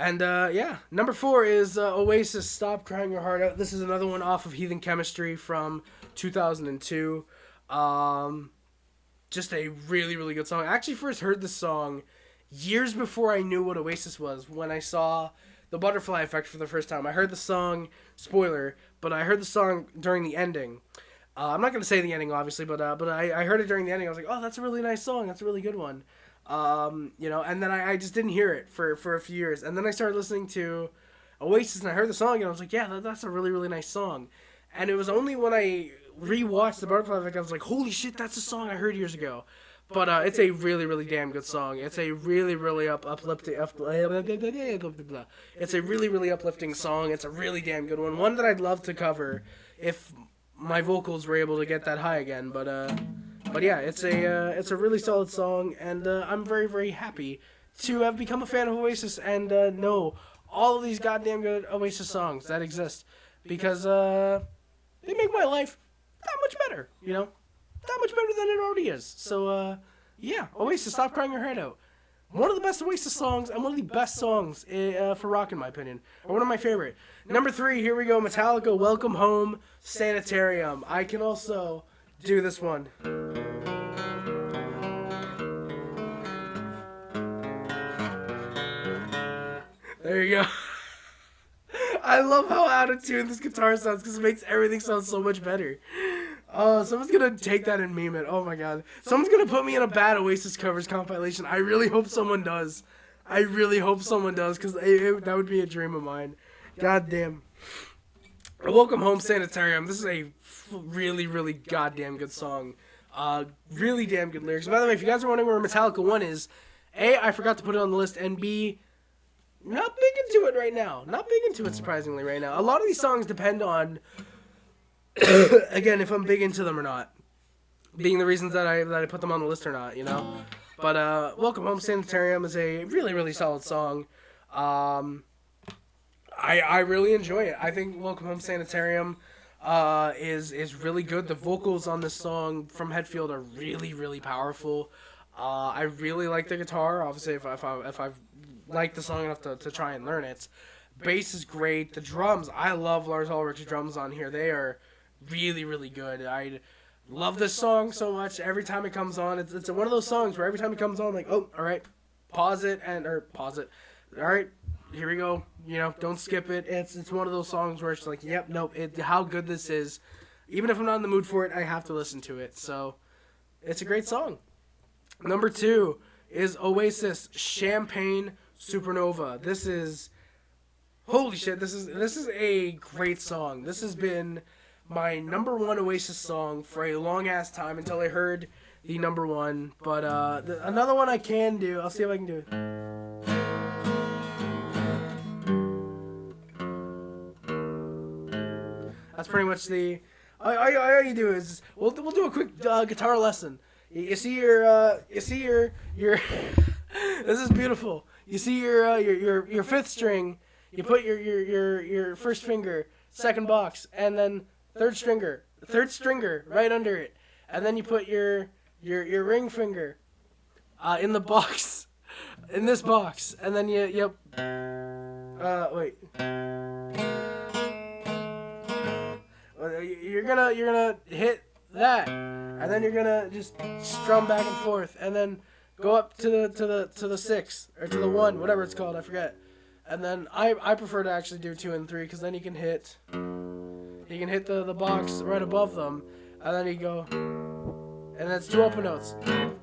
And yeah, number 4 is Oasis, Stop Crying Your Heart Out. This is another one off of Heathen Chemistry from 2002. Just a really, really good song. I actually first heard this song years before I knew what Oasis was, when I saw the Butterfly Effect for the first time. I heard the song, spoiler, but I heard the song during the ending. I'm not going to say the ending, obviously, but I heard it during the ending. I was like, oh, that's a really nice song. That's a really good one. And then I just didn't hear it for a few years. And then I started listening to Oasis, and I heard the song, and I was like, yeah, that's a really, really nice song. And it was only when I rewatched the Butterfly Effect, I was like, holy shit, that's a song I heard years ago. But it's a really, really damn good song. It's a really, really uplifting. It's a really, really uplifting song. It's a really damn good one. One that I'd love to cover if my vocals were able to get that high again. But yeah, it's a really solid song, and I'm very, very happy to have become a fan of Oasis and know all of these goddamn good Oasis songs that exist, because they make my life that much better. That much better than it already is. So, yeah, Oasis, Stop Crying Your Heart Out. One of the best Oasis songs, and one of the best songs for rock, in my opinion. Or one of my favorite. Number 3, here we go, Metallica, Welcome Home, Sanitarium. I can also do this one. There you go. I love how out of tune this guitar sounds, because it makes everything sound so much better. Oh, someone's going to take that and meme it. Oh, my God. Someone's going to put me in a bad Oasis covers compilation. I really hope someone does. I really hope someone does, because that would be a dream of mine. God damn. Welcome Home, Sanitarium. This is a really, really goddamn good song. Really damn good lyrics. By the way, if you guys are wondering where Metallica 1 is, A, I forgot to put it on the list, and B, not big into it right now. Not big into it, surprisingly, right now. A lot of these songs depend on, again, if I'm big into them or not, being the reasons that I put them on the list or not, But Welcome Home, Sanitarium is a really, really solid song. I really enjoy it. I think Welcome Home, Sanitarium is really good. The vocals on this song from Hetfield are really, really powerful. I really like the guitar. Obviously, if I've liked the song enough to try and learn it. Bass is great. The drums, I love Lars Ulrich's drums on here. They are really, really good. I love this song so much. Every time it comes on, it's one of those songs where every time it comes on, I'm like, oh, all right, pause it. All right, here we go. Don't skip it. It's one of those songs where it's like, yep, nope, how good this is. Even if I'm not in the mood for it, I have to listen to it. So it's a great song. Number 2 is Oasis, Champagne Supernova. This is, holy shit, this is a great song. This has been my number 1 Oasis song for a long ass time until I heard the number 1. But another one I can do, I'll see if I can do it. That's pretty much the, all you do is, we'll do a quick guitar lesson. You see your this is beautiful. You see your 5th string, you put your first finger, 2nd box, and then third stringer right under it, and then you put your ring finger in the box, in this box, and then wait. You're gonna hit that, and then you're gonna just strum back and forth, and then go up to the 6 or to the 1, whatever it's called, I forget. And then I prefer to actually do 2 and 3, because then you can hit the box right above them, and then you go, and that's 2 open notes.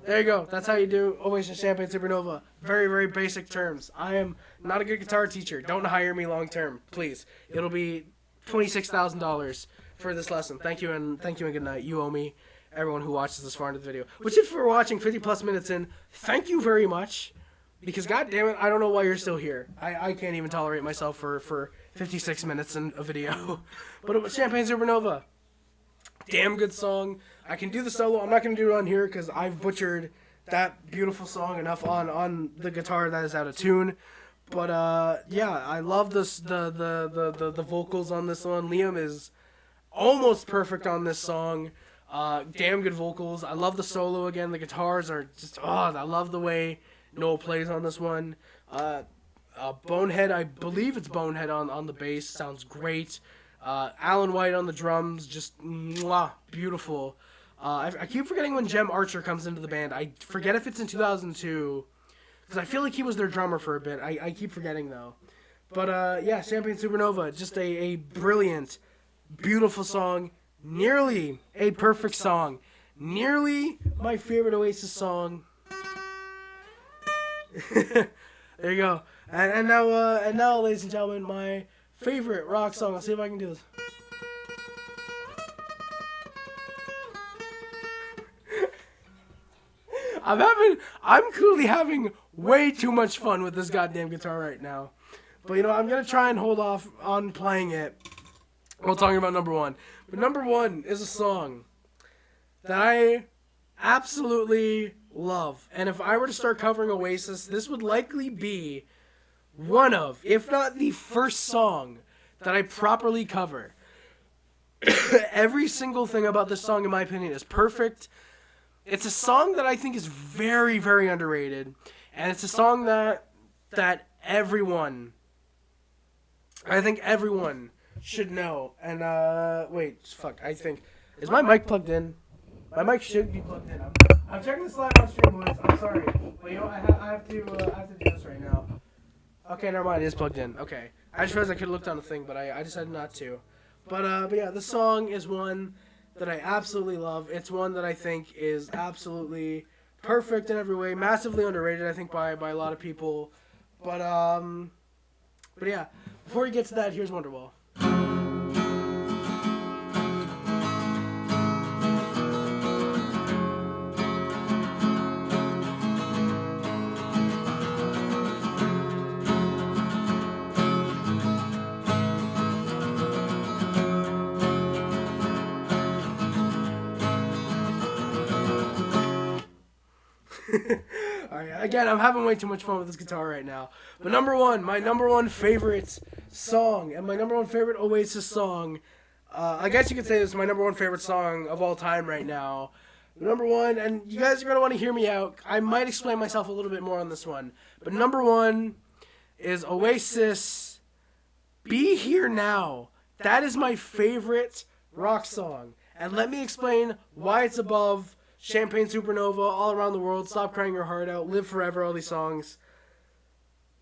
There you go. That's how you do Oasis Champagne Supernova. Very, very basic terms. I am not a good guitar teacher. Don't hire me long term, please. It'll be $26,000 for this lesson. Thank you and good night. You owe me, everyone who watches this far into the video. Which, if you're watching 50 plus minutes in, thank you very much. Because god damn it, I don't know why you're still here. I can't even tolerate myself for 56 minutes in a video. But it was Champagne Supernova. Damn good song. I can do the solo. I'm not going to do it on here because I've butchered that beautiful song enough on the guitar that is out of tune. But yeah, I love this the vocals on this one. Liam is almost perfect on this song. Damn good vocals. I love the solo again. The guitars are just I love the way Noel plays on this one. Bonehead, I believe it's Bonehead on the bass, sounds great. Alan White on the drums, just mwah, beautiful. I keep forgetting when Jem Archer comes into the band. I forget if it's in 2002, because I feel like he was their drummer for a bit. I keep forgetting, though. But, yeah, Champagne Supernova, just a brilliant, beautiful song. Nearly a perfect song. Nearly my favorite Oasis song. There you go. And now, ladies and gentlemen, my favorite rock song. I'll see if I can do this. I'm clearly having way too much fun with this goddamn guitar right now. But, you know, I'm going to try and hold off on playing it while talking about number one. But number one is a song that I absolutely love. And if I were to start covering Oasis, this would likely be one of, if not the first song that I properly cover. Every single thing about this song, in my opinion, is perfect. It's a song that I think is very, very underrated. And it's a song that everyone, I think everyone should know. And, I think, is my mic plugged in? My mic should be plugged in. I'm checking this live on stream, boys. I'm sorry. But, you know, I have to do this right now. Okay, never mind. It is plugged in. Okay. I just realized I could have looked on the thing, but I decided not to. But yeah, this song is one that I absolutely love. It's one that I think is absolutely perfect in every way. Massively underrated, I think, by a lot of people. But yeah, before we get to that, here's Wonderball. Alright, again, I'm having way too much fun with this guitar right now. But number one, my number one favorite song, and my number one favorite Oasis song, I guess you could say this is my number one favorite song of all time right now. Number one, and you guys are going to want to hear me out. I might explain myself a little bit more on this one. But number one is Oasis Be Here Now. That is my favorite rock song. And let me explain why it's above Champagne Supernova, All Around the World, Stop Crying Your Heart Out, Live Forever, all these songs.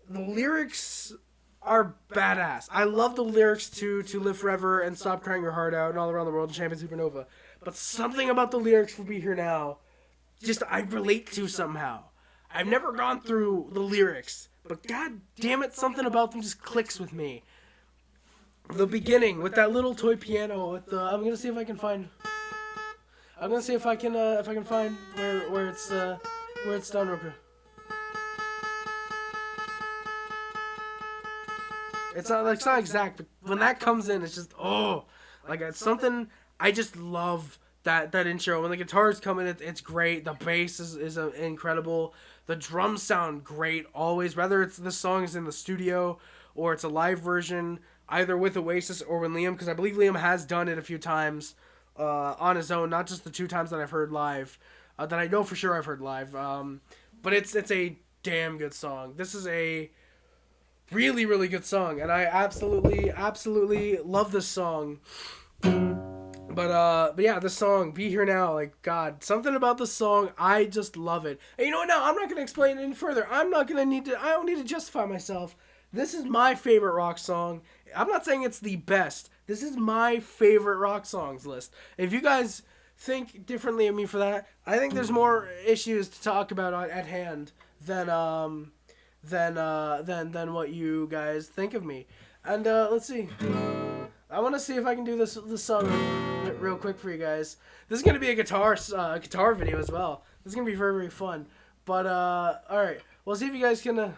The lyrics are badass. I love the lyrics to Live Forever and Stop Crying Your Heart Out and All Around the World and Champagne Supernova. But something about the lyrics for Be Here Now, just I relate to somehow. I've never gone through the lyrics, but god damn it, something about them just clicks with me. The beginning with that little toy piano with the, I'm gonna see if I can find where it's done real quick. It's not exact, but when that comes in, it's just it's something. I just love that intro. When the guitars come in, it's great. The bass is incredible. The drums sound great always, whether it's this song is in the studio or it's a live version, either with Oasis or with Liam, because I believe Liam has done it a few times on his own, not just the two times that I've heard live, that I know for sure I've heard live. But it's a damn good song. This is a really, really good song, and I absolutely love this song. But yeah, this song, Be Here Now, like, God, something about this song, I just love it. And you know what, now, I'm not going to explain it any further. I don't need to justify myself. This is my favorite rock song. I'm not saying it's the best. This is my favorite rock songs list. If you guys think differently of me for that, I think there's more issues to talk about at hand than what you guys think of me. And let's see. I want to see if I can do this song real quick for you guys. This is gonna be a guitar video as well. This is gonna be very, very fun. But all right, we'll see if you guys can.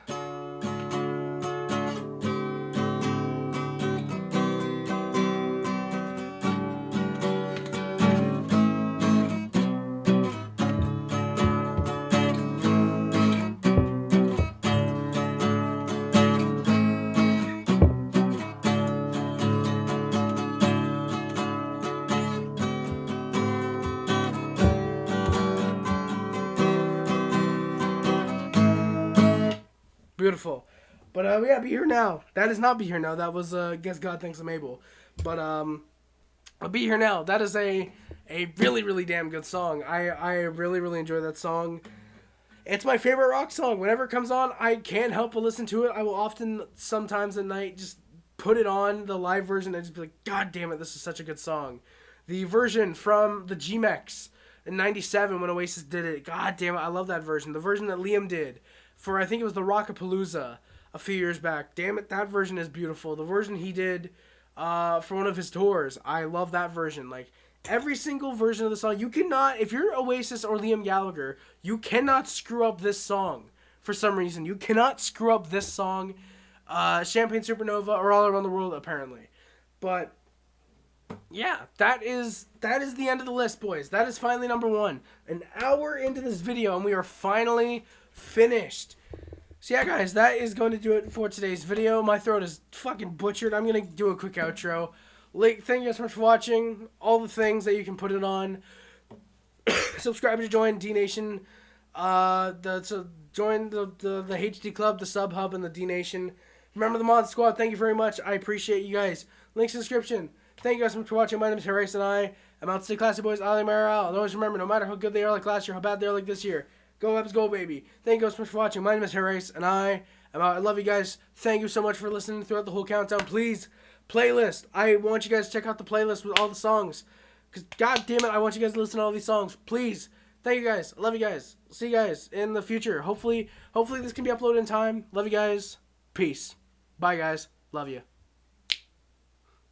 Beautiful. But yeah, Be Here Now. That is not Be Here Now. That was Guess God Thinks I'm Able. But Be Here Now. That is a really, really damn good song. I really, really enjoy that song. It's my favorite rock song. Whenever it comes on, I can't help but listen to it. I will often, sometimes at night, just put it on, the live version, and just be like, God damn it, this is such a good song. The version from the G-Mex in 97 when Oasis did it, God damn it, I love that version. The version that Liam did for, I think it was the Rockapalooza a few years back. Damn it, that version is beautiful. The version he did for one of his tours, I love that version. Like, every single version of the song, you cannot, if you're Oasis or Liam Gallagher, you cannot screw up this song for some reason. You cannot screw up this song, Champagne Supernova, or All Around the World, apparently. But yeah, that is the end of the list, boys. That is finally number 1. An hour into this video, and we are finally finished. So yeah, guys, that is going to do it for today's video. My throat is fucking butchered. I'm going to do a quick outro. Thank you guys so much for watching. All the things that you can put it on. Subscribe to join D Nation. Join the HD Club, the Sub Hub, and the D Nation. Remember the Mod Squad. Thank you very much. I appreciate you guys. Links in the description. Thank you guys so much for watching. My name is Harris, and I am out to stay classy, boys. Ali Maral. And always remember, no matter how good they are like last year, how bad they are like this year, go Habs, go, baby. Thank you guys so much for watching. My name is Harris, and I am out. I love you guys. Thank you so much for listening throughout the whole countdown. Please, playlist. I want you guys to check out the playlist with all the songs. Because, god damn it, I want you guys to listen to all these songs. Please. Thank you guys. I love you guys. See you guys in the future. Hopefully this can be uploaded in time. Love you guys. Peace. Bye, guys. Love you.